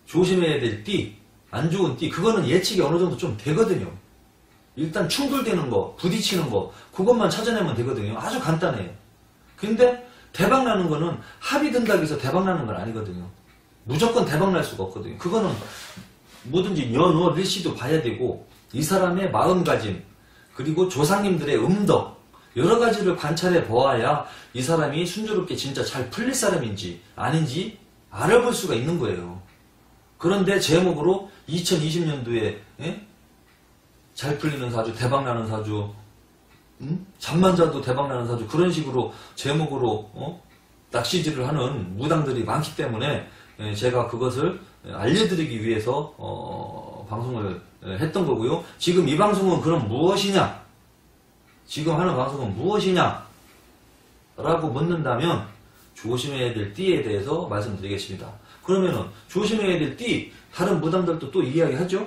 조심해야 될 띠, 안 좋은 띠, 그거는 예측이 어느 정도 좀 되거든요. 일단 충돌되는 거, 부딪히는 거, 그것만 찾아내면 되거든요. 아주 간단해요. 근데 대박나는 거는 합이 든다고 해서 대박나는 건 아니거든요. 무조건 대박날 수가 없거든요. 그거는 뭐든지 연호, 일시도 봐야 되고 이 사람의 마음가짐, 그리고 조상님들의 음덕, 여러 가지를 관찰해 보아야 이 사람이 순조롭게 진짜 잘 풀릴 사람인지 아닌지 알아볼 수가 있는 거예요. 그런데 제목으로 2020년도에 잘 풀리는 사주, 대박나는 사주, 잠만 자도 대박나는 사주, 그런 식으로 제목으로 낚시질을 하는 무당들이 많기 때문에 제가 그것을 알려드리기 위해서 방송을 했던 거고요. 지금 이 방송은 그럼 무엇이냐? 지금 하는 방송은 무엇이냐? 라고 묻는다면 조심해야 될 띠에 대해서 말씀드리겠습니다. 그러면은 조심해야 될 띠, 다른 무당들도 또 이야기하죠?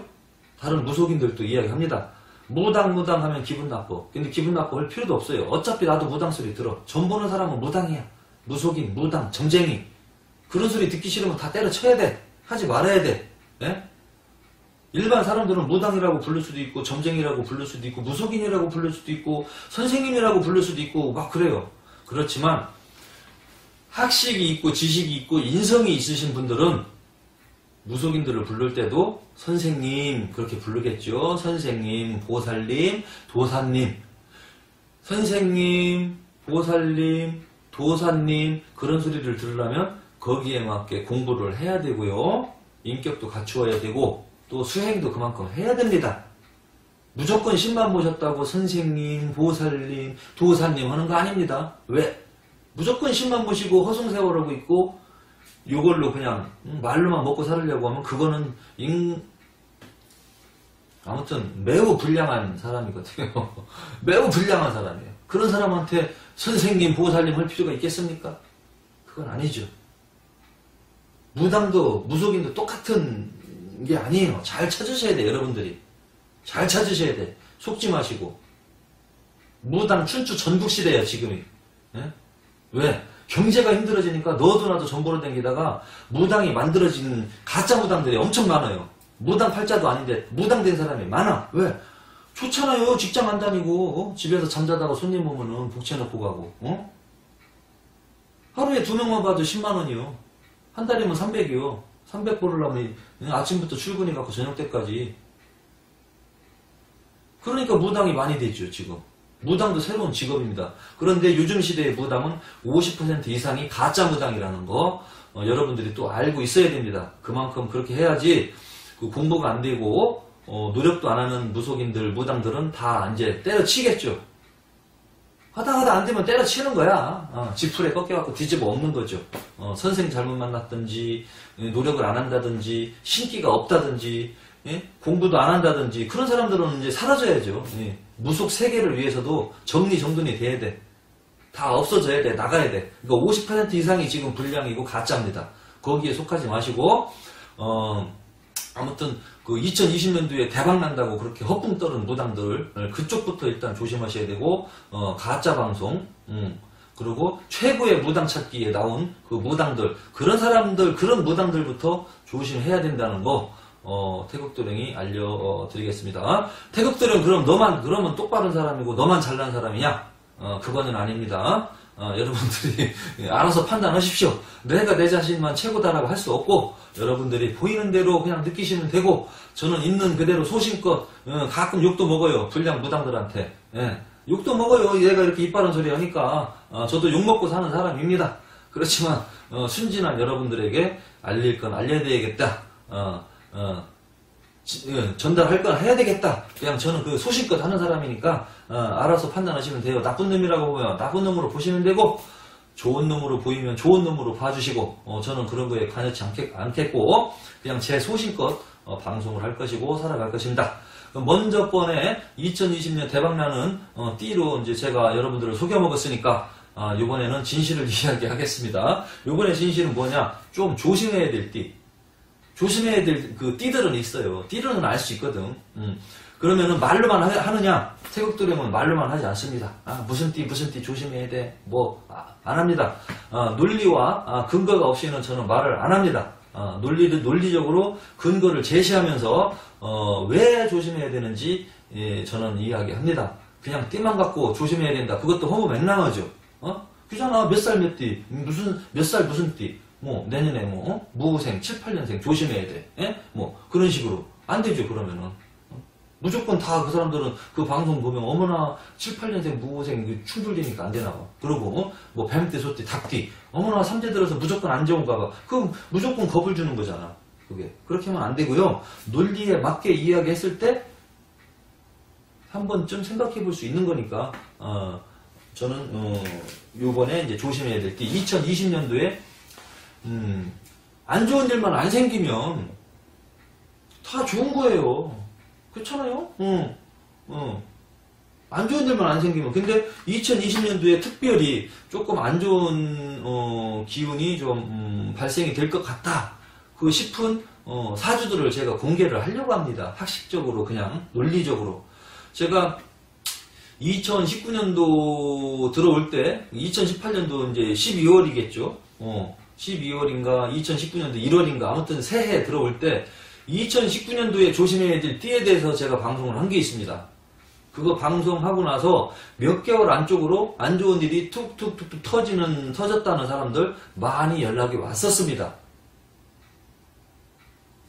다른 무속인들도 이야기합니다. 무당 하면 기분 나빠. 근데 기분 나빠 할 필요도 없어요. 어차피 나도 무당 소리 들어. 점 보는 사람은 무당이야. 무속인, 무당, 점쟁이. 그런 소리 듣기 싫으면 다 때려쳐야 돼. 하지 말아야 돼. 예? 일반 사람들은 무당이라고 부를 수도 있고, 점쟁이라고 부를 수도 있고, 무속인이라고 부를 수도 있고, 선생님이라고 부를 수도 있고, 막 그래요. 그렇지만 학식이 있고 지식이 있고 인성이 있으신 분들은 무속인들을 부를 때도 선생님 그렇게 부르겠죠. 선생님, 보살님, 도사님. 선생님, 보살님, 도사님 그런 소리를 들으려면 거기에 맞게 공부를 해야 되고요. 인격도 갖추어야 되고 또 수행도 그만큼 해야 됩니다. 무조건 신만 보셨다고 선생님, 보살님, 도사님 하는 거 아닙니다. 왜? 무조건 신만 보시고 허송세월하고 있고 요걸로 그냥 말로만 먹고 살으려고 하면 그거는 아무튼 매우 불량한 사람이거든요. 매우 불량한 사람이에요. 그런 사람한테 선생님, 보살님 할 필요가 있겠습니까? 그건 아니죠. 무당도 무속인도 똑같은 게 아니에요. 잘 찾으셔야 돼, 여러분들이. 잘 찾으셔야 돼. 속지 마시고. 무당 춘추 전국시대예요, 지금이. 예? 왜? 경제가 힘들어지니까 너도 나도 전보로 댕기다가 무당이 만들어지는 가짜 무당들이 엄청 많아요. 무당 팔자도 아닌데 무당 된 사람이 많아. 왜? 좋잖아요. 직장 안 다니고 집에서 잠자다가 손님 오면은 복채놓고 가고 하루에 2명만 봐도 10만원이요. 한 달이면 300이요. 300 벌으려면 아침부터 출근해갖고 저녁 때까지. 그러니까 무당이 많이 되죠, 지금. 무당도 새로운 직업입니다. 그런데 요즘 시대의 무당은 50% 이상이 가짜 무당이라는 거 여러분들이 또 알고 있어야 됩니다. 그만큼 그렇게 해야지 그 공부가 안 되고 노력도 안 하는 무속인들, 무당들은 다 이제 때려치겠죠. 하다 안 되면 때려치는 거야. 지풀에 꺾여갖고 뒤집어 엎는 거죠. 선생 잘못 만났든지 노력을 안 한다든지 신기가 없다든지 예? 공부도 안 한다든지 그런 사람들은 이제 사라져야죠. 예. 무속 세계를 위해서도 정리정돈이 돼야 돼. 다 없어져야 돼. 나가야 돼. 그러니까 50% 이상이 지금 불량이고 가짜입니다. 거기에 속하지 마시고 아무튼 그 2020년도에 대박 난다고 그렇게 헛붕 떠는 무당들 그쪽부터 일단 조심하셔야 되고 가짜 방송 그리고 최고의 무당 찾기에 나온 그 무당들 그런 사람들 그런 무당들부터 조심해야 된다는 거 태극도령이 알려드리겠습니다. 태극도령 그러면 똑바른 사람이고 너만 잘난 사람이냐? 그거는 아닙니다. 여러분들이 알아서 판단하십시오. 내가 내 자신만 최고다라고 할 수 없고 여러분들이 보이는 대로 그냥 느끼시면 되고 저는 있는 그대로 소신껏 가끔 욕도 먹어요. 불량 무당들한테. 예. 욕도 먹어요. 얘가 이렇게 이빠른 소리 하니까 저도 욕먹고 사는 사람입니다. 그렇지만 순진한 여러분들에게 알릴 건 알려야 되겠다. 전달할 건 해야 되겠다. 그냥 저는 그 소신껏 하는 사람이니까 알아서 판단하시면 돼요. 나쁜 놈이라고 보면 나쁜 놈으로 보시면 되고 좋은 놈으로 보이면 좋은 놈으로 봐주시고 저는 그런 거에 관여치 않겠고 그냥 제 소신껏 방송을 할 것이고 살아갈 것입니다. 먼저 번에 2020년 대박나는 띠로 이제 제가 여러분들을 속여먹었으니까 이번에는 진실을 이야기하겠습니다. 이번에 진실은 뭐냐? 좀 조심해야 될 띠. 조심해야 될 그 띠들은 있어요. 띠들은 알 수 있거든. 그러면은 말로만 하느냐? 태극도령은 말로만 하지 않습니다. 무슨 띠 조심해야 돼. 안 합니다. 논리와 근거가 없이는 저는 말을 안 합니다. 논리적으로 근거를 제시하면서 왜 조심해야 되는지 저는 이야기합니다. 그냥 띠만 갖고 조심해야 된다. 그것도 허무맹랑하죠. 그잖아. 몇 살 몇 띠. 몇 살 무슨 띠. 내년에 무후생 7, 8년생 조심해야 돼. 예? 그런 식으로. 안 되죠, 그러면은. 무조건 다 그 사람들은 그 방송 보면 어머나 7, 8년생 무후생 충돌되니까 안 되나 봐. 그러고 뱀띠, 소띠, 닭띠. 어머나 삼재 들어서 무조건 안 좋은가 봐. 그럼 무조건 겁을 주는 거잖아. 그게. 그렇게 하면 안 되고요. 논리에 맞게 이야기했을 때 한 번쯤 생각해 볼 수 있는 거니까 저는 요번에 이제 조심해야 될 게 2020년도에 안 좋은 일만 안 생기면 다 좋은 거예요. 그렇잖아요? 안 좋은 일만 안 생기면. 근데 2020년도에 특별히 조금 안 좋은 기운이 좀 발생이 될 것 같다 싶은 사주들을 제가 공개를 하려고 합니다. 학식적으로 그냥 논리적으로. 제가 2019년도 들어올 때 2018년도 이제 12월이겠죠. 12월인가 2019년도 1월인가 아무튼 새해 들어올 때 2019년도에 조심해야 될 띠에 대해서 제가 방송을 한 게 있습니다. 그거 방송하고 나서 몇 개월 안쪽으로 안 좋은 일이 툭툭툭툭 터졌다는 사람들 많이 연락이 왔었습니다.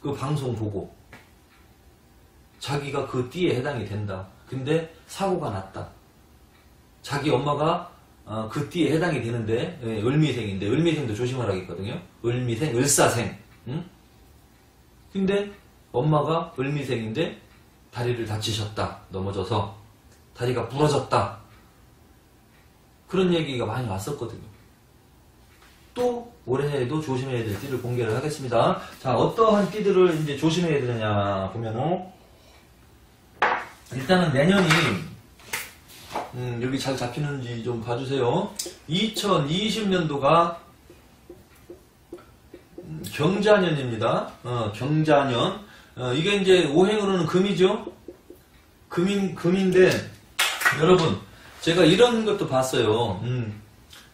그 방송 보고 자기가 그 띠에 해당이 된다. 근데 사고가 났다. 자기 엄마가 그 띠에 해당이 되는데 을미생인데 을미생도 조심하라겠거든요. 을미생, 을사생. 응? 근데 엄마가 을미생인데 다리를 다치셨다. 넘어져서 다리가 부러졌다. 그런 얘기가 많이 왔었거든요. 또 올해에도 조심해야 될 띠를 공개를 하겠습니다. 자, 어떠한 띠들을 이제 조심해야 되느냐 보면은 일단은 내년이 여기 잘 잡히는지 좀 봐주세요. 2020년도가 경자년입니다. 경자년. 이게 이제 오행으로는 금이죠. 금인데 여러분 제가 이런 것도 봤어요.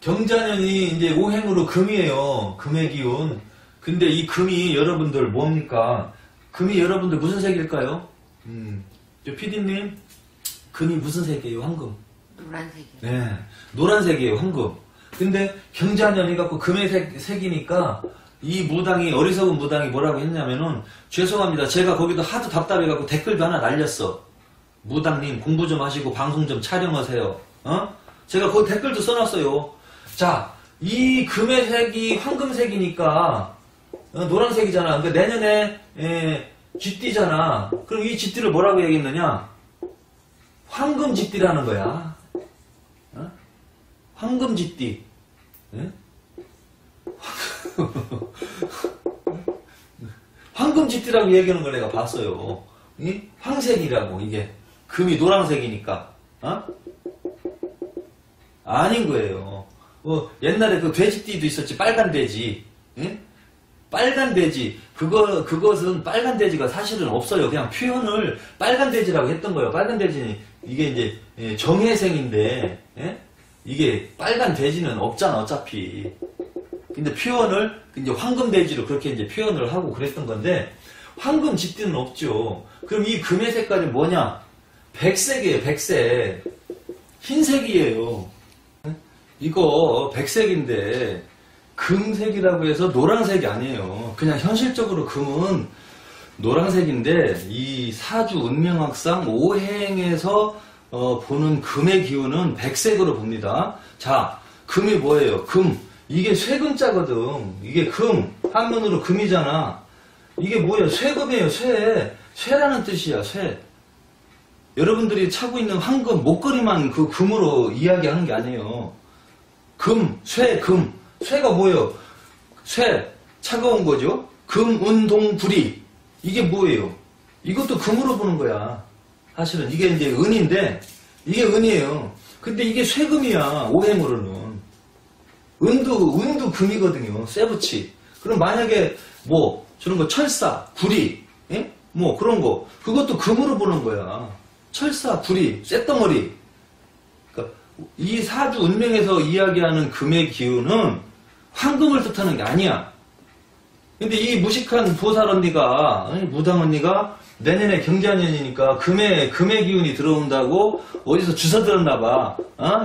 경자년이 이제 오행으로 금이에요. 금의 기운. 근데 이 금이 여러분들 뭡니까? 금이 여러분들 무슨 색일까요? 저 PD님, 금이 무슨 색이에요? 황금. 노란색이요. 네, 노란색이에요. 황금. 근데 경자년이 갖고 금의 색이니까 이 무당이, 어리석은 무당이 뭐라고 했냐면은, 죄송합니다. 제가 거기도 하도 답답해갖고 댓글도 하나 날렸어. 무당님 공부 좀 하시고 방송 좀 촬영하세요. 제가 거기 댓글도 써놨어요. 자, 이 금의 색이 황금색이니까 노란색이잖아. 그러니까 내년에 쥐띠잖아. 그럼 이 쥐띠를 뭐라고 얘기했느냐? 황금 쥐띠라는 거야. 황금 쥐띠. 황금 쥐띠라고 얘기하는 걸 내가 봤어요. 황색이라고, 이게. 금이 노란색이니까. 아닌 거예요. 옛날에 그 돼지띠도 있었지, 빨간 돼지. 빨간 돼지. 그것은 빨간 돼지가 사실은 없어요. 그냥 표현을 빨간 돼지라고 했던 거예요. 빨간 돼지는 이게 이제 정혜생인데, 이게 빨간 돼지는 없잖아, 어차피. 근데 표현을 이제 황금 돼지로 그렇게 이제 표현을 하고 그랬던 건데, 황금 쥐띠는 없죠. 그럼 이 금의 색깔이 뭐냐? 백색이에요, 백색. 흰색이에요. 이거 백색인데, 금색이라고 해서 노란색이 아니에요. 그냥 현실적으로 금은 노란색인데, 이 사주 운명학상 오행에서 보는 금의 기운은 백색으로 봅니다. 자, 금이 뭐예요? 금. 이게 쇠금자거든. 이게 금. 한문으로 금이잖아. 이게 뭐예요? 쇠금이에요, 쇠. 쇠라는 뜻이야, 쇠. 여러분들이 차고 있는 황금, 목걸이만 그 금으로 이야기하는 게 아니에요. 금, 쇠, 금. 쇠가 뭐예요? 쇠, 차가운 거죠? 금, 은, 동, 불이. 이게 뭐예요? 이것도 금으로 보는 거야. 사실은 이게 이제 은인데, 이게 은이에요. 근데 이게 쇠금이야, 오행으로는. 은도 금이거든요. 쇠붙이. 그럼 만약에 뭐 저런 거 철사, 구리, 예? 뭐 그런 거 그것도 금으로 보는 거야. 철사, 구리, 쇳덩어리. 그러니까 이 사주 운명에서 이야기하는 금의 기운은 황금을 뜻하는 게 아니야. 근데 이 무식한 보살 언니가, 무당 언니가 내년에 경자년이니까 금의 기운이 들어온다고 어디서 주워 들었나 봐.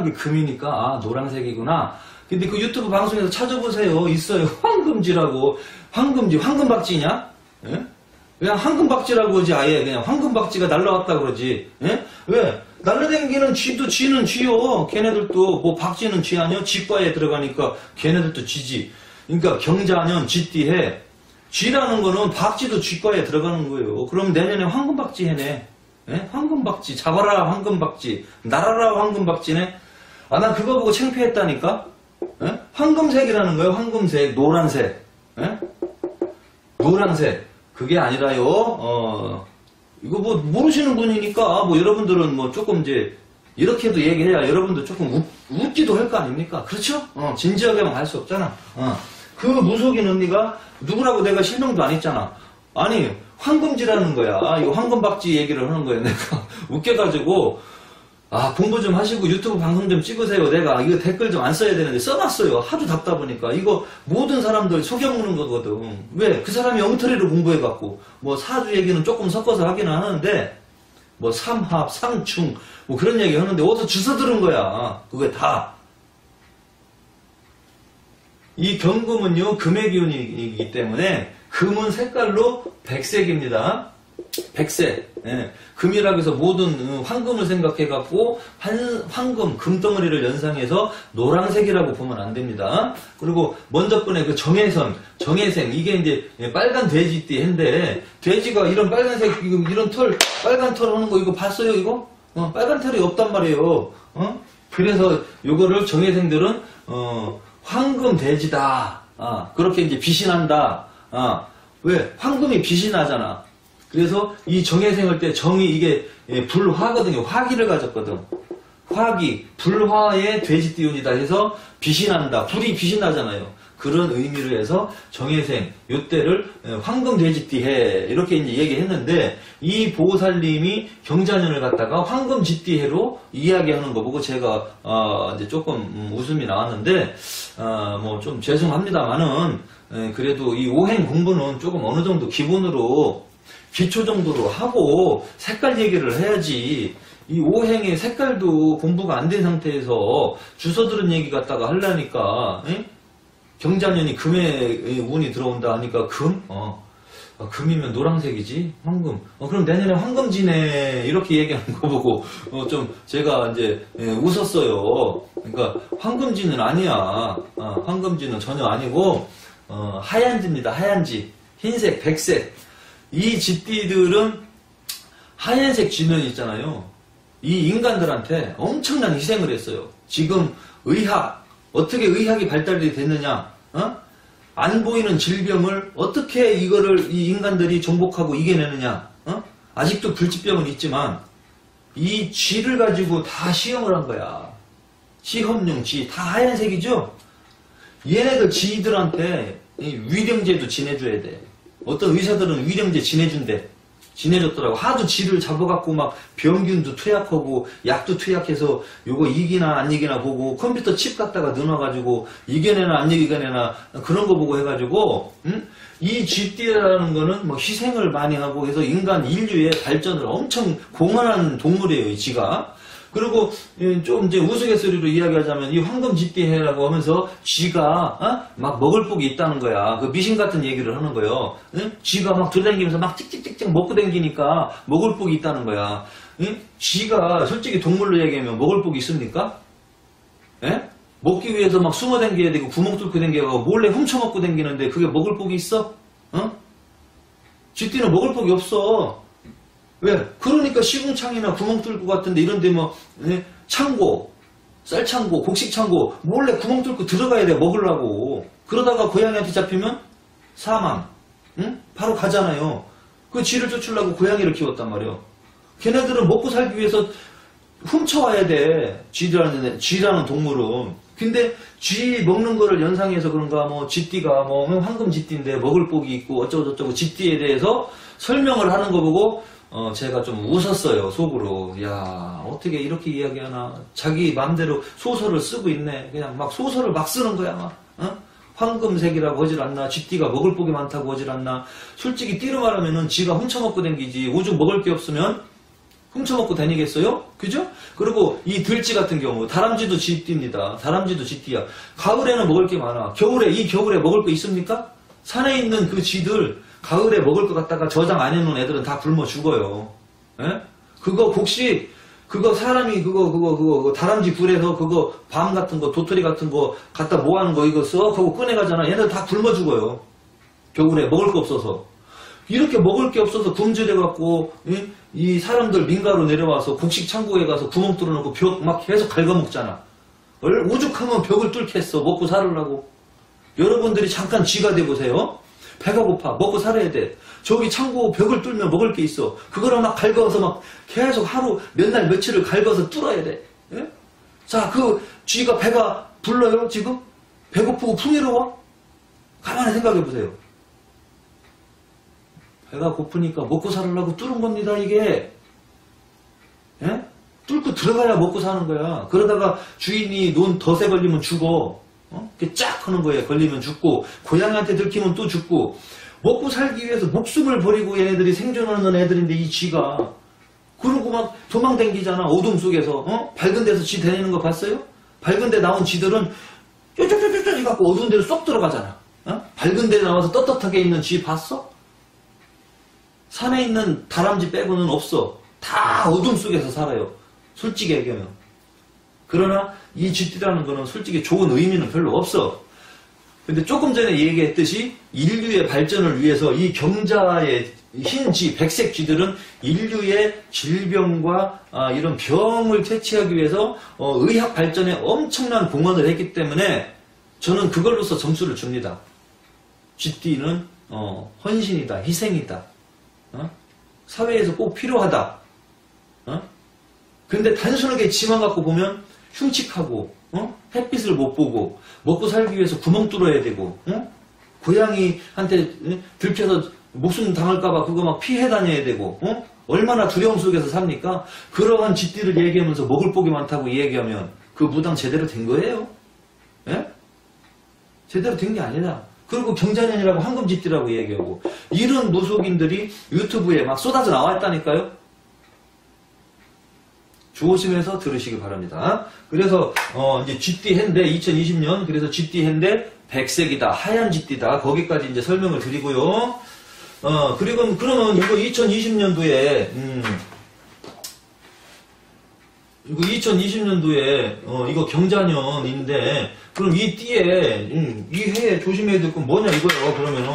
이게 금이니까 노란색이구나. 근데 그 유튜브 방송에서 찾아보세요. 있어요. 황금지라고. 황금지, 황금박쥐냐? 예? 그냥 황금박쥐라고 하지, 아예. 그냥 황금박쥐가 날라왔다 그러지. 예? 왜? 날라다니는 쥐는 쥐요. 걔네들도, 뭐, 박쥐는 쥐 아니요? 쥐과에 들어가니까 걔네들도 쥐지. 그러니까 경자년, 쥐띠해. 쥐라는 거는 박쥐도 쥐과에 들어가는 거예요. 그럼 내년에 황금박쥐 해네. 예? 황금박쥐. 잡아라, 황금박쥐. 날아라, 황금박쥐네. 난 그거 보고 창피했다니까? 에? 황금색이라는 거예요. 황금색, 노란색. 에? 노란색. 그게 아니라요. 이거 뭐 모르시는 분이니까 뭐 여러분들은 뭐 조금 이제 이렇게도 얘기해야 여러분들 조금 웃기도 할 거 아닙니까? 그렇죠? 진지하게만 할 수 없잖아. 그 무속인 언니가 누구라고 내가 실명도 안 했잖아. 아니 황금지라는 거야. 이거 황금박쥐 얘기를 하는 거야. 내가 웃겨가지고. 공부 좀 하시고 유튜브 방송 좀 찍으세요. 내가 이거 댓글 좀 안 써야 되는데 써놨어요. 하도 답답하니까. 이거 모든 사람들 속여먹는 거거든. 왜? 그 사람이 엉터리로 공부해갖고. 뭐 사주 얘기는 조금 섞어서 하기는 하는데, 뭐 삼합, 상충, 뭐 그런 얘기 하는데 어디서 주워 들은 거야. 그게 다. 이 경금은요, 금의 기운이기 때문에 금은 색깔로 백색입니다. 백색. 예. 금이라고 해서 모든 황금을 생각해갖고 황금, 금덩어리를 연상해서 노란색이라고 보면 안 됩니다. 그리고 먼저 번에 그 정혜생, 이게 이제 빨간 돼지띠 인데 돼지가 이런 빨간색, 이런 털, 빨간 털 하는 거 이거 봤어요, 이거? 빨간 털이 없단 말이에요. 그래서 요거를 정혜생들은 황금 돼지다. 그렇게 이제 빛이 난다. 왜? 황금이 빛이 나잖아. 그래서 이 정혜생할 때 정이 이게 불화거든요. 화기를 가졌거든. 화기, 불화의 돼지띠운이다 해서 빛이 난다. 불이 빛이 나잖아요. 그런 의미로 해서 정혜생, 요때를 황금 돼지띠해 이렇게 이제 얘기했는데 이 보살님이 경자년을 갖다가 황금 쥐띠해로 이야기하는 거 보고 제가 이제 조금 웃음이 나왔는데 뭐 좀 죄송합니다만은 그래도 이 오행 공부는 조금 어느 정도 기본으로 기초 정도로 하고 색깔 얘기를 해야지. 이 오행의 색깔도 공부가 안 된 상태에서 주워 들은 얘기 갖다가 하려니까 경자년이 금의 운이 들어온다 하니까 금? 금이면 노란색이지? 황금. 그럼 내년에 황금지네. 이렇게 얘기하는 거 보고, 좀 제가 이제, 웃었어요. 그러니까, 황금지는 아니야. 황금지는 전혀 아니고, 하얀지입니다. 하얀지. 흰색, 백색. 이 쥐띠들은 하얀색 쥐는 있잖아요. 이 인간들한테 엄청난 희생을 했어요. 지금 의학, 어떻게 의학이 발달이 됐느냐? 안 보이는 질병을 어떻게 이거를 이 인간들이 정복하고 이겨내느냐? 아직도 불치병은 있지만 이 쥐를 가지고 다 시험을 한 거야. 시험용 쥐 다 하얀색이죠? 얘네들 쥐들한테 위령제도 지내줘야 돼. 어떤 의사들은 위령제 지내줬더라고. 하도 쥐를 잡아갖고 막 병균도 투약하고 약도 투약해서 요거 이기나 안 이기나 보고 컴퓨터 칩 갖다가 넣어놔가지고 이겨내나 안 이겨내나 그런 거 보고 해가지고 이 쥐띠라는 거는 뭐 희생을 많이 하고 해서 인간 인류의 발전을 엄청 공헌한 동물이에요. 이 쥐가. 그리고 좀 이제 우스갯소리로 이야기하자면 이 황금 쥐띠해라고 하면서 쥐가 막 먹을 복이 있다는 거야. 그 미신 같은 얘기를 하는 거예요. 쥐가 막 돌아다니면서 막 찍찍찍찍 먹고 다니니까 먹을 복이 있다는 거야. 쥐가 솔직히 동물로 얘기하면 먹을 복이 있습니까? 먹기 위해서 막 숨어 다녀야 되고 구멍 뚫고 다니고 몰래 훔쳐먹고 다니는데 그게 먹을 복이 있어? 쥐띠는 먹을 복이 없어. 왜? 그러니까 시궁창이나 구멍 뚫고 같은데 이런데 뭐 창고, 쌀창고, 곡식창고 몰래 구멍 뚫고 들어가야 돼 먹으려고. 그러다가 고양이한테 잡히면 사망. 바로 가잖아요. 그 쥐를 쫓으려고 고양이를 키웠단 말이에요. 걔네들은 먹고 살기 위해서 훔쳐와야 돼. 쥐라는 동물은. 근데 쥐 먹는 거를 연상해서 그런가 뭐 쥐띠가 뭐 황금 쥐띠인데 먹을 복이 있고 어쩌고저쩌고 쥐띠에 대해서 설명을 하는 거 보고 제가 좀 웃었어요, 속으로. 야, 어떻게 이렇게 이야기하나. 자기 맘대로 소설을 쓰고 있네. 그냥 막 소설을 막 쓰는 거야, 막. 황금색이라고 하질 않나. 쥐띠가 먹을 복이 많다고 하질 않나. 솔직히 띠로 말하면은 쥐가 훔쳐먹고 댕기지. 오죽 먹을 게 없으면 훔쳐먹고 다니겠어요? 그죠? 그리고 이 들쥐 같은 경우, 다람쥐도 쥐띠입니다. 다람쥐도 쥐띠야. 가을에는 먹을 게 많아. 이 겨울에 먹을 거 있습니까? 산에 있는 그 쥐들, 가을에 먹을 것 갖다가 저장 안 해놓은 애들은 다 굶어 죽어요. 그거 곡식, 그거 사람이 그거 다람쥐 굴에서 그거 밤 같은 거, 도토리 같은 거 갖다 모아놓은 거 이거 썩 하고 꺼내가잖아. 얘네들 다 굶어 죽어요. 겨울에 먹을 거 없어서. 이렇게 먹을 게 없어서 굶주려갖고, 이 사람들 민가로 내려와서 곡식 창고에 가서 구멍 뚫어놓고 벽 막 계속 갉아먹잖아. 오죽하면 벽을 뚫겠어. 먹고 살으려고. 여러분들이 잠깐 쥐가 돼보세요. 배가 고파. 먹고 살아야 돼. 저기 창고 벽을 뚫면 먹을 게 있어. 그거를 막 갉아서 막 계속 하루 몇 날 며칠을 갉아서 뚫어야 돼. 자, 그 쥐가 배가 불러요, 지금? 배고프고 풍요로워? 가만히 생각해 보세요. 배가 고프니까 먹고 살으려고 뚫은 겁니다, 이게. 뚫고 들어가야 먹고 사는 거야. 그러다가 주인이 논 덫에 걸리면 죽어. 이렇게 쫙 하는 거예요. 걸리면 죽고, 고양이한테 들키면 또 죽고, 먹고 살기 위해서 목숨을 버리고 얘네들이 생존하는 애들인데, 이 쥐가. 그러고 막 도망다니잖아, 어둠 속에서. 밝은 데서 쥐 다니는 거 봤어요? 밝은 데 나온 쥐들은 쪼쪼쪼쪼 해갖고 어두운 데로 쏙 들어가잖아. 밝은 데 나와서 떳떳하게 있는 쥐 봤어? 산에 있는 다람쥐 빼고는 없어. 다 어둠 속에서 살아요. 솔직히 얘기하면. 그러나 이 쥐띠라는 거는 솔직히 좋은 의미는 별로 없어. 근데 조금 전에 얘기했듯이 인류의 발전을 위해서 이 경자의 흰 쥐, 백색 쥐들은 인류의 질병과 이런 병을 퇴치하기 위해서 의학 발전에 엄청난 공헌을 했기 때문에 저는 그걸로서 점수를 줍니다. 쥐띠는 헌신이다, 희생이다. 사회에서 꼭 필요하다. 근데 단순하게 쥐만 갖고 보면 흉측하고 햇빛을 못 보고 먹고 살기 위해서 구멍 뚫어야 되고 고양이한테 들켜서 목숨 당할까봐 그거 막 피해 다녀야 되고 얼마나 두려움 속에서 삽니까? 그러한 쥐띠를 얘기하면서 먹을 복이 많다고 얘기하면 그 무당 제대로 된 거예요? 제대로 된 게 아니다. 그리고 경자년이라고 황금쥐띠라고 얘기하고 이런 무속인들이 유튜브에 막 쏟아져 나와 있다니까요. 조심해서 들으시기 바랍니다. 그래서 이제 GT 핸데 2020년 그래서 GT 핸데 백색이다, 하얀 GT다. 거기까지 이제 설명을 드리고요. 그리고 그러면 이거 2020년도에 이거 2020년도에 이거 경자년인데 그럼 이 띠에 이 해에 조심해야 될 건 뭐냐 이거예요. 그러면은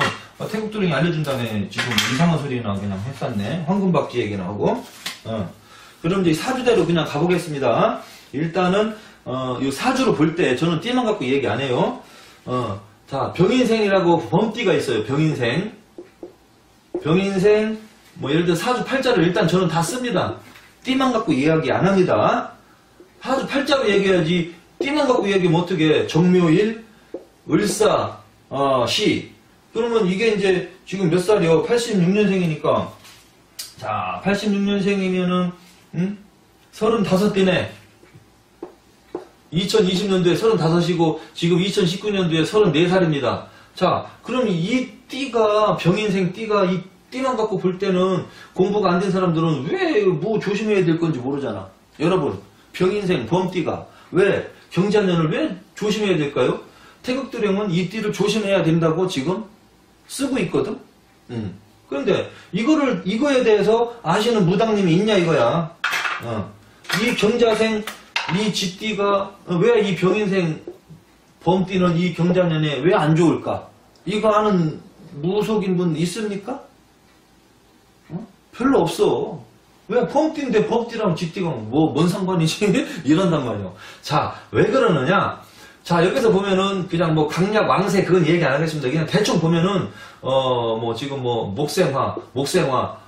태국도령이 알려준다며 지금 이상한 소리나 그냥 했었네. 황금박쥐 얘기나 하고. 그럼 이제 사주대로 그냥 가보겠습니다. 일단은 이 사주로 볼 때 저는 띠만 갖고 얘기 안 해요. 자, 병인생이라고 범띠가 있어요. 병인생 뭐 예를 들어 사주 팔자를 일단 저는 다 씁니다. 띠만 갖고 이야기 안 합니다. 사주 팔자로 얘기해야지 띠만 갖고 얘기하면 어떻게 정묘일 을사 시 그러면 이게 이제 지금 몇 살이요? 86년생이니까 자 86년생이면은 35띠네. 2020년도에 35이고 지금 2019년도에 34살입니다. 자, 그럼 이 띠가 병인생 띠가 이 띠만 갖고 볼 때는 공부가 안 된 사람들은 왜 뭐 조심해야 될 건지 모르잖아. 여러분, 병인생 범띠가 왜 경자년을 왜 조심해야 될까요? 태극도령은 이 띠를 조심해야 된다고 지금 쓰고 있거든. 그런데 이거에 대해서 아시는 무당님이 있냐 이거야. 이 경자생 이 쥐띠가 왜 이 병인생 범띠는 이 경자년에 왜 안 좋을까? 이거 아는 무속인 분 있습니까? 별로 없어. 왜 범띠인데 범띠랑 쥐띠가 뭔 상관이지? 이런단 말이야. 자, 왜 그러느냐? 자, 여기서 보면은 그냥 뭐 강약 왕세 그건 얘기 안 하겠습니다. 그냥 대충 보면은 뭐 지금 뭐 목생화,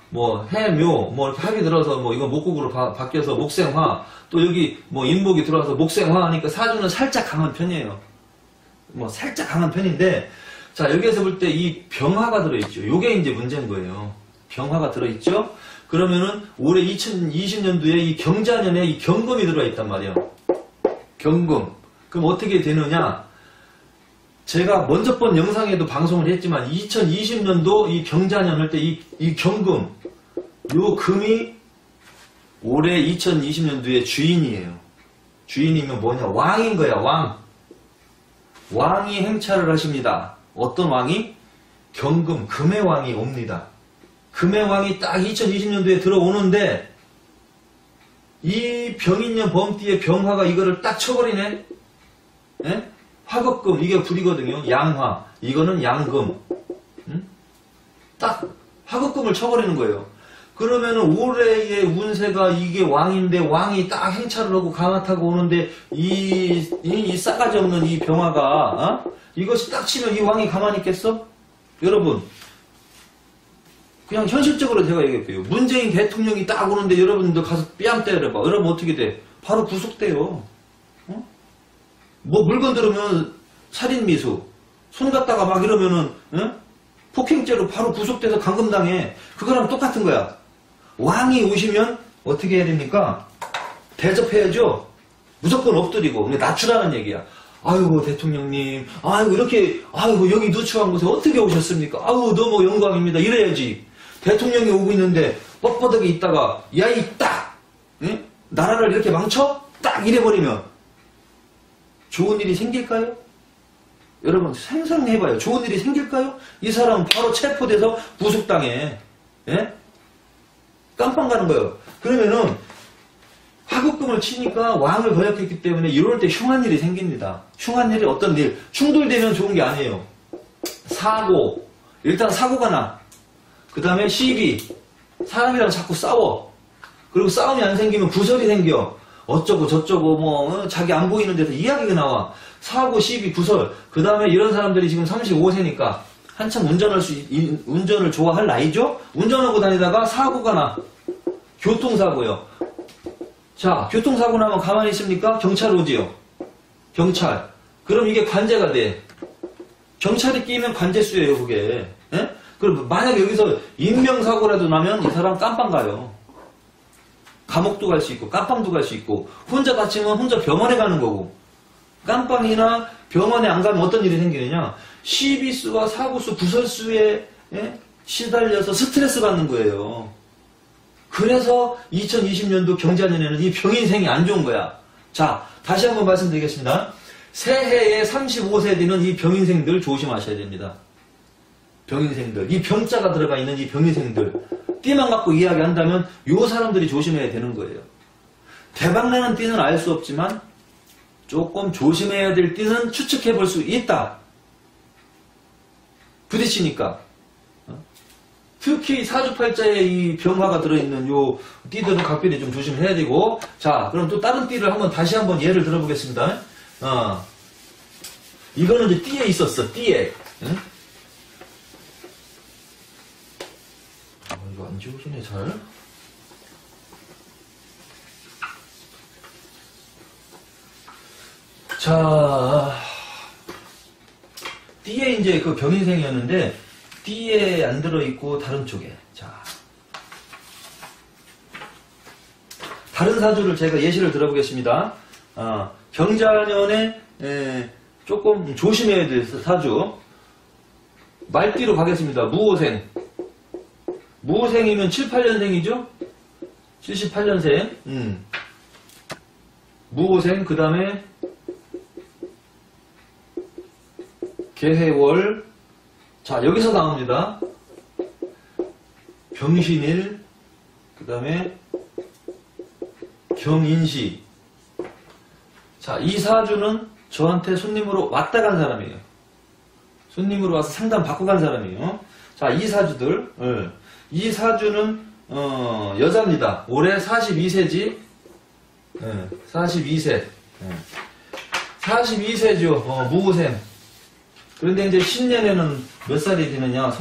뭐 해묘, 뭐 이렇게 합이 들어서 뭐 이거 목국으로 바뀌어서 목생화, 또 여기 뭐 인목이 들어와서 목생화 하니까 사주는 살짝 강한 편이에요. 뭐 살짝 강한 편인데, 자, 여기에서 볼 때 이 병화가 들어있죠. 요게 이제 문제인 거예요. 병화가 들어있죠? 그러면은 올해 2020년도에 이 경자년에 이 경금이 들어있단 말이에요. 경금. 그럼 어떻게 되느냐? 제가 먼저 본 영상에도 방송을 했지만 2020년도 이 경자년 할 때 이 경금, 요 금이 올해 2020년도에 주인이에요. 주인이면 뭐냐? 왕인 거야, 왕. 왕이 행차를 하십니다. 어떤 왕이? 경금, 금의 왕이 옵니다. 금의 왕이 딱 2020년도에 들어오는데 이 병인년 범띠의 병화가 이거를 딱 쳐버리네. 예? 화급금 이게 불이거든요. 양화 이거는 양금. 딱 화급금을 쳐버리는 거예요. 그러면은 올해의 운세가 이게 왕인데 왕이 딱 행차를 하고 강화 타고 오는데 이 싸가지 없는 이 병화가 이것이 딱 치면 이 왕이 가만히 있겠어? 여러분 그냥 현실적으로 제가 얘기할게요. 문재인 대통령이 딱 오는데 여러분들 가서 뺨 때려봐. 여러분 어떻게 돼? 바로 구속돼요. 뭐 물건 들으면 살인미수, 손 갖다가 막 이러면은 폭행죄로 바로 구속돼서 감금당해. 그거랑 똑같은 거야. 왕이 오시면 어떻게 해야 됩니까? 대접해야죠. 무조건 엎드리고 낮추라는 얘기야. 아이고 대통령님, 아이고 이렇게 아이고 여기 누추한 곳에 어떻게 오셨습니까? 아이고 너무 영광입니다. 이래야지. 대통령이 오고 있는데 뻣뻣하게 있다가 야이 딱 나라를 이렇게 망쳐? 딱 이래버리면 좋은 일이 생길까요? 여러분 상상해봐요. 좋은 일이 생길까요? 이 사람 바로 체포돼서 구속당해. 예? 깜빵 가는 거예요. 그러면은 화급금을 치니까 왕을 거역했기 때문에 이럴 때 흉한 일이 생깁니다. 흉한 일이 어떤 일? 충돌되면 좋은 게 아니에요. 사고. 일단 사고가 나. 그 다음에 시비. 사람이랑 자꾸 싸워. 그리고 싸움이 안 생기면 구설이 생겨. 어쩌고 저쩌고 뭐 자기 안 보이는 데서 이야기가 나와. 사고, 시비, 구설. 그 다음에 이런 사람들이 지금 35세니까 한참 운전을 좋아할 나이죠? 운전하고 다니다가 사고가 나. 교통사고요. 자, 교통사고 나면 가만히 있습니까? 경찰 오지요. 경찰. 그럼 이게 관제가 돼. 경찰이 끼면 관제수예요, 그게. 예? 그럼 만약에 여기서 인명사고라도 나면 이 사람 깜빵 가요. 감옥도 갈 수 있고 깜빵도 갈 수 있고 혼자 다치면 혼자 병원에 가는 거고 깜빵이나 병원에 안 가면 어떤 일이 생기느냐 시비수와 사고수, 구설수에 시달려서 스트레스 받는 거예요. 그래서 2020년도 경자년에는 이 병인생이 안 좋은 거야. 자, 다시 한번 말씀드리겠습니다. 새해에 35세 되는 이 병인생들 조심하셔야 됩니다. 병인생들. 이 병자가 들어가 있는 이 병인생들. 띠만 갖고 이야기한다면 요 사람들이 조심해야 되는 거예요. 대박나는 띠는 알 수 없지만 조금 조심해야 될 띠는 추측해 볼 수 있다. 부딪히니까. 특히 사주팔자에 이 병화가 들어있는 요 띠들은 각별히 좀 조심해야 되고. 자, 그럼 또 다른 띠를 다시 한번 예를 들어보겠습니다. 이거는 이제 띠에 있었어, 띠에. 응? 이거 안 지워지네, 잘. 자, 띠에 이제 그 병인생이었는데, 띠에 안 들어있고, 다른 쪽에. 자. 다른 사주를 제가 예시를 들어보겠습니다. 경자년에, 조금 조심해야 될 사주. 말띠로 가겠습니다. 무오생. 무오생이면 7, 8년생이죠? 78년생. 무오생, 그 다음에, 개해월. 자, 여기서 나옵니다. 병신일, 그 다음에 경인시. 자, 이 사주는 저한테 손님으로 왔다 간 사람이에요. 손님으로 와서 상담 받고 간 사람이에요. 자, 이 사주들. 이 사주는 여자입니다. 올해 42세지. 42세. 42세죠. 무오생. 그런데 이제 신년에는 몇 살이 되느냐?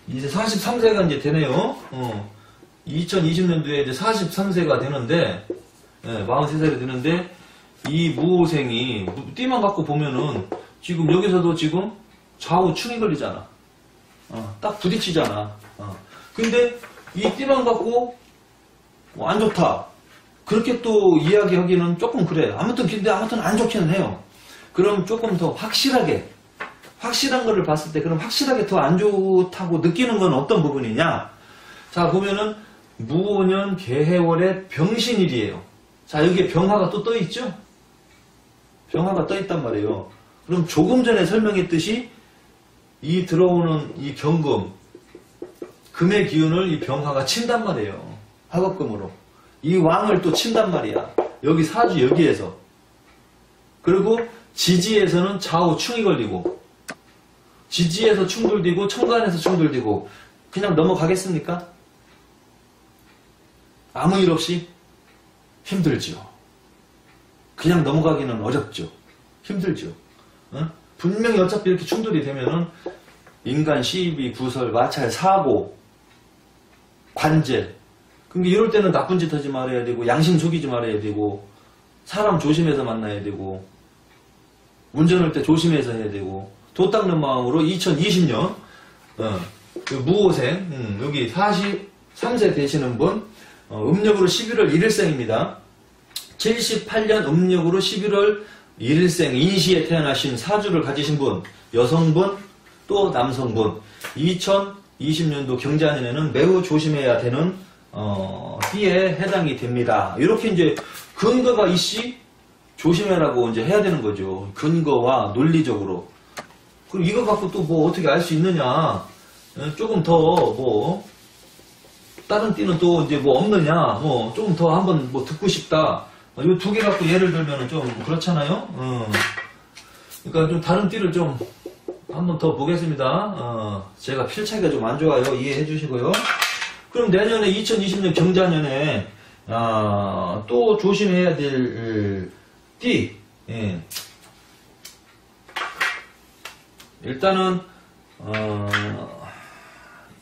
이제 43세가 이제 되네요. 2020년도에 이제 43세가 되는데, 43살이 되는데, 이 무오생이, 띠만 갖고 보면은, 지금 여기서도 지금 좌우 충이 걸리잖아. 딱 부딪히잖아. 근데 이 띠만 갖고, 안 좋다. 그렇게 또 이야기하기는 조금 그래. 근데 아무튼 안 좋기는 해요. 그럼 조금 더 확실한 거를 봤을 때 그럼 확실하게 더 안 좋다고 느끼는 건 어떤 부분이냐? 자, 보면은 무오년 개해월의 병신일이에요. 자, 여기에 병화가 또 떠 있죠? 병화가 떠 있단 말이에요. 그럼 조금 전에 설명했듯이 이 들어오는 이 금의 기운을 이 병화가 친단 말이에요. 화급금으로. 이 왕을 또 친단 말이야. 여기 사주 여기에서. 그리고 지지에서는 좌우 충이 걸리고, 지지에서 충돌되고 천간에서 충돌되고, 그냥 넘어가겠습니까? 아무 일 없이 힘들죠. 그냥 넘어가기는 어렵죠. 힘들죠. 분명히 어차피 이렇게 충돌이 되면은 인간 시비, 구설, 마찰, 사고, 관제. 근데 이럴 때는 나쁜 짓 하지 말아야 되고, 양심 속이지 말아야 되고, 사람 조심해서 만나야 되고, 운전할 때 조심해서 해야 되고, 도 닦는 마음으로 2020년 그 무오생, 여기 43세 되시는 분, 음력으로 11월 1일생입니다. 78년 음력으로 11월 1일생 인시에 태어나신 사주를 가지신 분, 여성분 또 남성분, 2020년도 경자년에는 매우 조심해야 되는 띠에 해당이 됩니다. 이렇게 이제 근거가 있이 조심해라고 이제 해야 되는 거죠. 근거와 논리적으로. 그럼 이거 갖고 또 뭐 어떻게 알 수 있느냐? 조금 더 뭐 다른 띠는 또 이제 뭐 없느냐? 뭐 조금 더 한번 뭐 듣고 싶다. 이 두 개 갖고 예를 들면은 좀 그렇잖아요. 그러니까 좀 다른 띠를 좀 한번 더 보겠습니다. 제가 필차기가 좀 안 좋아요. 이해해 주시고요. 그럼 내년에 2020년 경자년에 또 조심해야 될 띠. 예. 일단은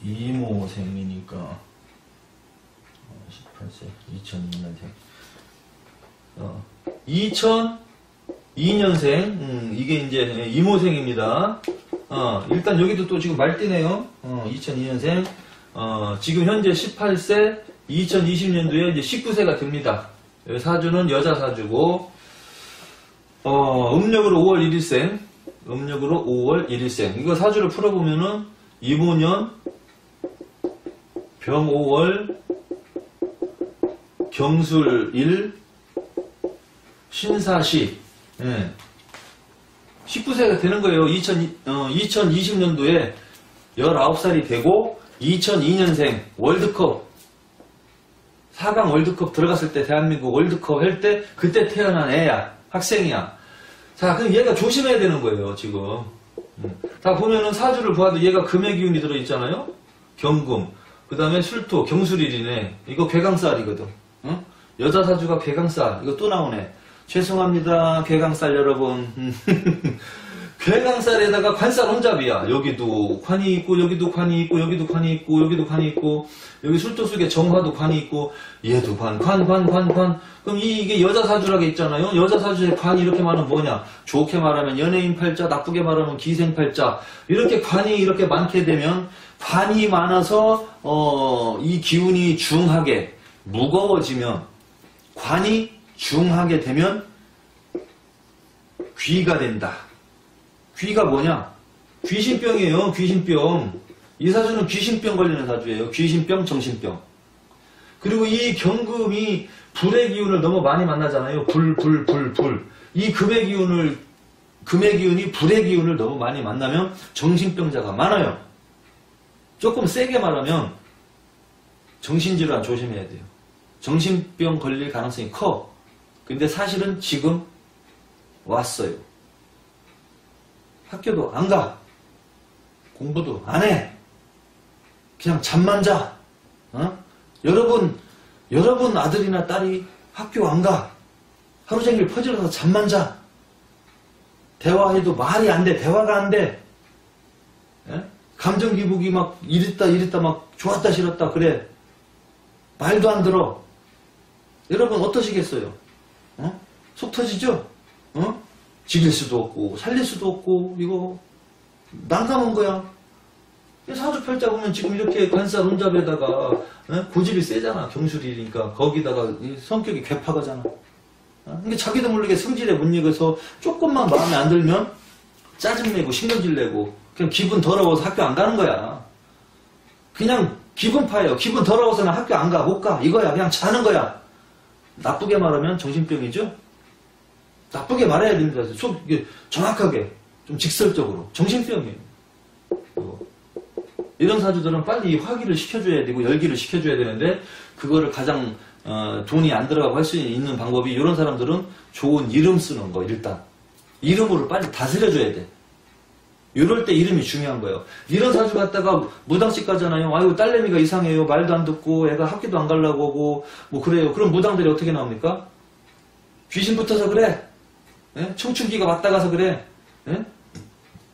이모생이니까 18세 2002년생 2002년생 이게 이제 이모생입니다. 일단 여기도 또 지금 말띠네요. 2002년생 지금 현재 18세 2020년도에 이제 19세가 됩니다. 사주는 여자 사주고 음력으로 5월 1일생 음력으로 5월 1일생. 이거 사주를 풀어보면은 이모년 병 5월 경술 1, 신사시. 예. 19세가 되는 거예요. 2020년도에 19살이 되고 2002년생 월드컵 4강 월드컵 들어갔을 때 대한민국 월드컵 할 때 그때 태어난 애야. 학생이야. 자, 그럼 얘가 조심해야 되는 거예요, 지금. 다 보면은 사주를 보아도 얘가 금의 기운이 들어있잖아요? 경금. 그 다음에 술토, 경술일이네. 이거 괴강살이거든. 응? 여자 사주가 괴강살. 이거 또 나오네. 죄송합니다, 괴강살 여러분. 괴강살에다가 관살 혼잡이야. 여기도 관이 있고, 여기도 관이 있고, 여기도 관이 있고, 여기도 관이 있고, 여기 술토 속에 정화도 관이 있고, 얘도 관. 그럼 이게 여자 사주라고 있잖아요. 여자 사주에 관이 이렇게 많으면 뭐냐? 좋게 말하면 연예인 팔자, 나쁘게 말하면 기생 팔자. 이렇게 관이 이렇게 많게 되면, 관이 많아서, 이 기운이 중하게, 무거워지면, 관이 중하게 되면, 귀가 된다. 귀가 뭐냐? 귀신병이에요. 귀신병. 이 사주는 귀신병 걸리는 사주예요. 귀신병, 정신병. 그리고 이 경금이 불의 기운을 너무 많이 만나잖아요. 불. 이 금의 기운이 불의 기운을 너무 많이 만나면 정신병자가 많아요. 조금 세게 말하면 정신질환 조심해야 돼요. 정신병 걸릴 가능성이 커. 근데 사실은 지금 왔어요. 학교도 안 가. 공부도 안 해. 그냥 잠만 자. 여러분 아들이나 딸이 학교 안 가. 하루 종일 퍼질러서 잠만 자. 대화해도 말이 안 돼. 대화가 안 돼. 감정 기복이 막 이랬다 막 좋았다 싫었다 그래. 말도 안 들어. 여러분 어떠시겠어요? 속 터지죠? 죽일 수도 없고 살릴 수도 없고 이거 난감한 거야. 사주팔자 보면 지금 이렇게 관살 혼잡에다가 고집이 세잖아. 경술이니까 거기다가 성격이 괴팍하잖아. 근데 자기도 모르게 성질에 못 익어서 조금만 마음에 안 들면 짜증내고 신경질 내고 그냥 기분 더러워서 학교 안 가는 거야. 그냥 기분 파예요. 기분 더러워서는 학교 안 가, 못 가 이거야. 그냥 자는 거야. 나쁘게 말하면 정신병이죠. 나쁘게 말해야 됩니다. 정확하게 좀 직설적으로 정신병이에요. 이런 사주들은 빨리 화기를 시켜줘야 되고 열기를 시켜줘야 되는데 그거를 가장 돈이 안 들어가고 할 수 있는 방법이 이런 사람들은 좋은 이름 쓰는 거. 일단 이름으로 빨리 다스려줘야 돼. 이럴 때 이름이 중요한 거예요. 이런 사주 갖다가 무당집 가잖아요. 아이고 딸내미가 이상해요. 말도 안 듣고 애가 학교도 안 가려고 하고 뭐 그래요. 그럼 무당들이 어떻게 나옵니까? 귀신 붙어서 그래. 청춘기가 왔다 가서 그래.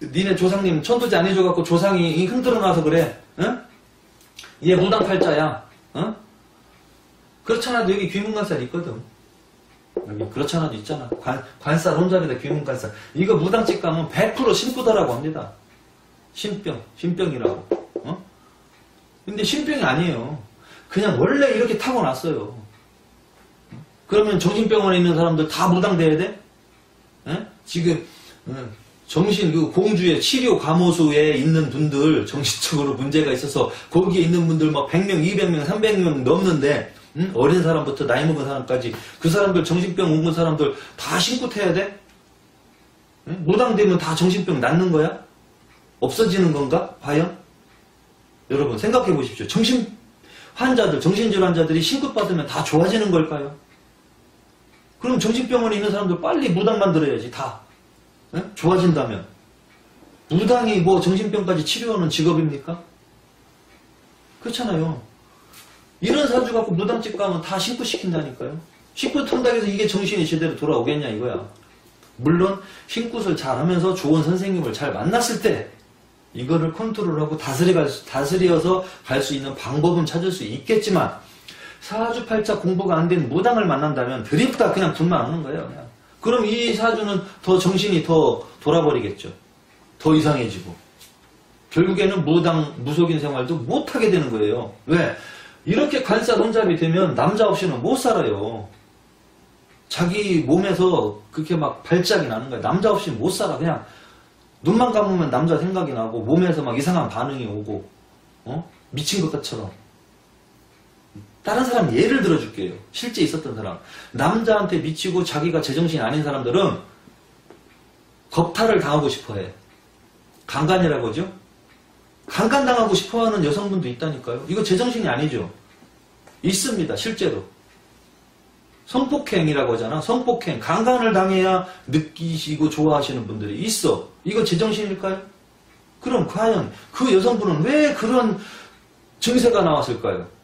니네 조상님 천도제 안 해줘갖고 조상이 흔들어 놔서 그래. 얘 무당팔자야. 그렇지 않아도 여기 귀문관살 있거든. 여기 그렇지 않아도 있잖아. 관살 혼잡에다 귀문관살. 이거 무당집 가면 100% 신부더라고 합니다. 신병이라고. 근데 신병이 아니에요. 그냥 원래 이렇게 타고났어요. 그러면 정신병원에 있는 사람들 다 무당돼야 돼? 지금 정신 그 공주의 치료 감호소에 있는 분들 정신적으로 문제가 있어서 거기에 있는 분들 막 100명, 200명, 300명 넘는데 어린 사람부터 나이 먹은 사람까지 그 사람들 정신병 온 사람들 다 신고 태야 돼? 무당되면 다 정신병 낫는 거야? 없어지는 건가? 과연? 여러분 생각해 보십시오. 정신질 환자들이 신고 받으면 다 좋아지는 걸까요? 그럼 정신병원에 있는 사람들 빨리 무당 만들어야지 다. 좋아진다면. 무당이 뭐 정신병까지 치료하는 직업입니까? 그렇잖아요. 이런 사주 갖고 무당집 가면 다 신고시킨다니까요. 신고 턴다고 해서 이게 정신이 제대로 돌아오겠냐 이거야. 물론 신굿을 잘하면서 좋은 선생님을 잘 만났을 때 이거를 컨트롤하고 다스려서 갈 수 있는 방법은 찾을 수 있겠지만 사주팔자 공부가 안 된 무당을 만난다면 드립다 그냥 군만 하는 거예요. 그냥. 그럼 이 사주는 더 정신이 더 돌아버리겠죠. 더 이상해지고. 결국에는 무속인 생활도 못하게 되는 거예요. 왜? 이렇게 관살 혼잡이 되면 남자 없이는 못 살아요. 자기 몸에서 그렇게 막 발작이 나는 거야. 남자 없이는 못 살아. 그냥 눈만 감으면 남자 생각이 나고 몸에서 막 이상한 반응이 오고 미친 것처럼 다른 사람 예를 들어줄게요. 실제 있었던 사람. 남자한테 미치고 자기가 제정신이 아닌 사람들은 겁탈을 당하고 싶어해. 강간이라고 하죠? 강간당하고 싶어하는 여성분도 있다니까요. 이거 제정신이 아니죠. 있습니다. 실제로. 성폭행이라고 하잖아. 성폭행. 강간을 당해야 느끼시고 좋아하시는 분들이 있어. 이거 제정신일까요? 그럼 과연 그 여성분은 왜 그런 증세가 나왔을까요?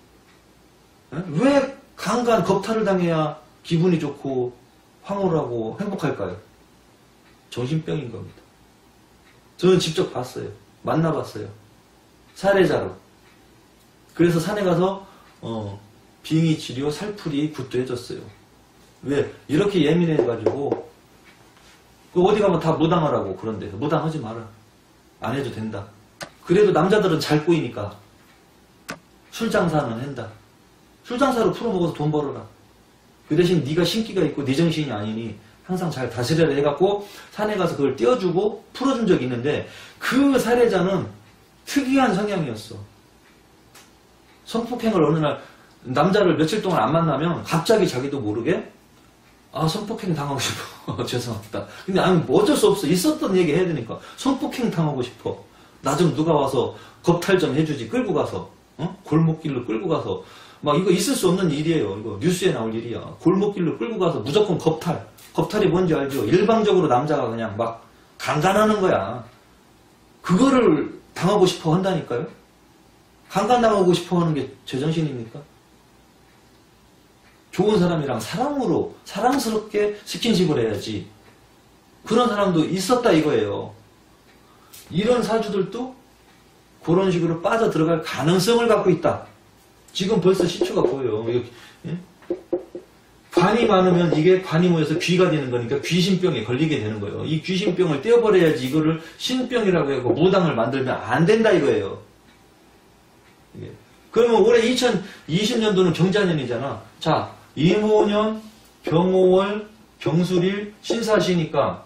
왜 강간, 겁탈을 당해야 기분이 좋고 황홀하고 행복할까요? 정신병인 겁니다. 저는 직접 봤어요. 만나봤어요. 사례자로. 그래서 산에 가서 빙의 치료, 살풀이 굿도 해줬어요. 왜? 이렇게 예민해가지고 어디 가면 다 무당하라고 그런 데서 무당하지 마라. 안 해도 된다. 그래도 남자들은 잘 꼬이니까 술 장사는 한다. 술 장사로 풀어먹어서 돈 벌어라. 그 대신 네가 신기가 있고 네 정신이 아니니 항상 잘 다스려라 해갖고 산에 가서 그걸 띄워주고 풀어준 적이 있는데 그 사례자는 특이한 성향이었어. 성폭행을 어느 날 남자를 며칠 동안 안 만나면 갑자기 자기도 모르게 성폭행 당하고 싶어. 죄송합니다. 근데 뭐 어쩔 수 없어. 있었던 얘기 해야 되니까. 성폭행 당하고 싶어. 나 좀 누가 와서 겁탈 좀 해주지. 끌고 가서. 골목길로 끌고 가서. 막 이거 있을 수 없는 일이에요. 이거 뉴스에 나올 일이야. 골목길로 끌고 가서 무조건 겁탈. 겁탈이 뭔지 알죠? 일방적으로 남자가 그냥 막 강간하는 거야. 그거를 당하고 싶어 한다니까요? 강간당하고 싶어 하는 게 제정신입니까? 좋은 사람이랑 사랑으로, 사랑스럽게 스킨십을 해야지. 그런 사람도 있었다 이거예요. 이런 사주들도 그런 식으로 빠져 들어갈 가능성을 갖고 있다. 지금 벌써 시초가 보여요. 예? 관이 많으면 이게 관이 모여서 귀가 되는 거니까 귀신병에 걸리게 되는 거예요. 이 귀신병을 떼어버려야지 이거를 신병이라고 하고 무당을 만들면 안 된다 이거예요. 그러면 올해 2020년도는 경자년이잖아. 자, 임오년, 병오월, 병술일, 신사시니까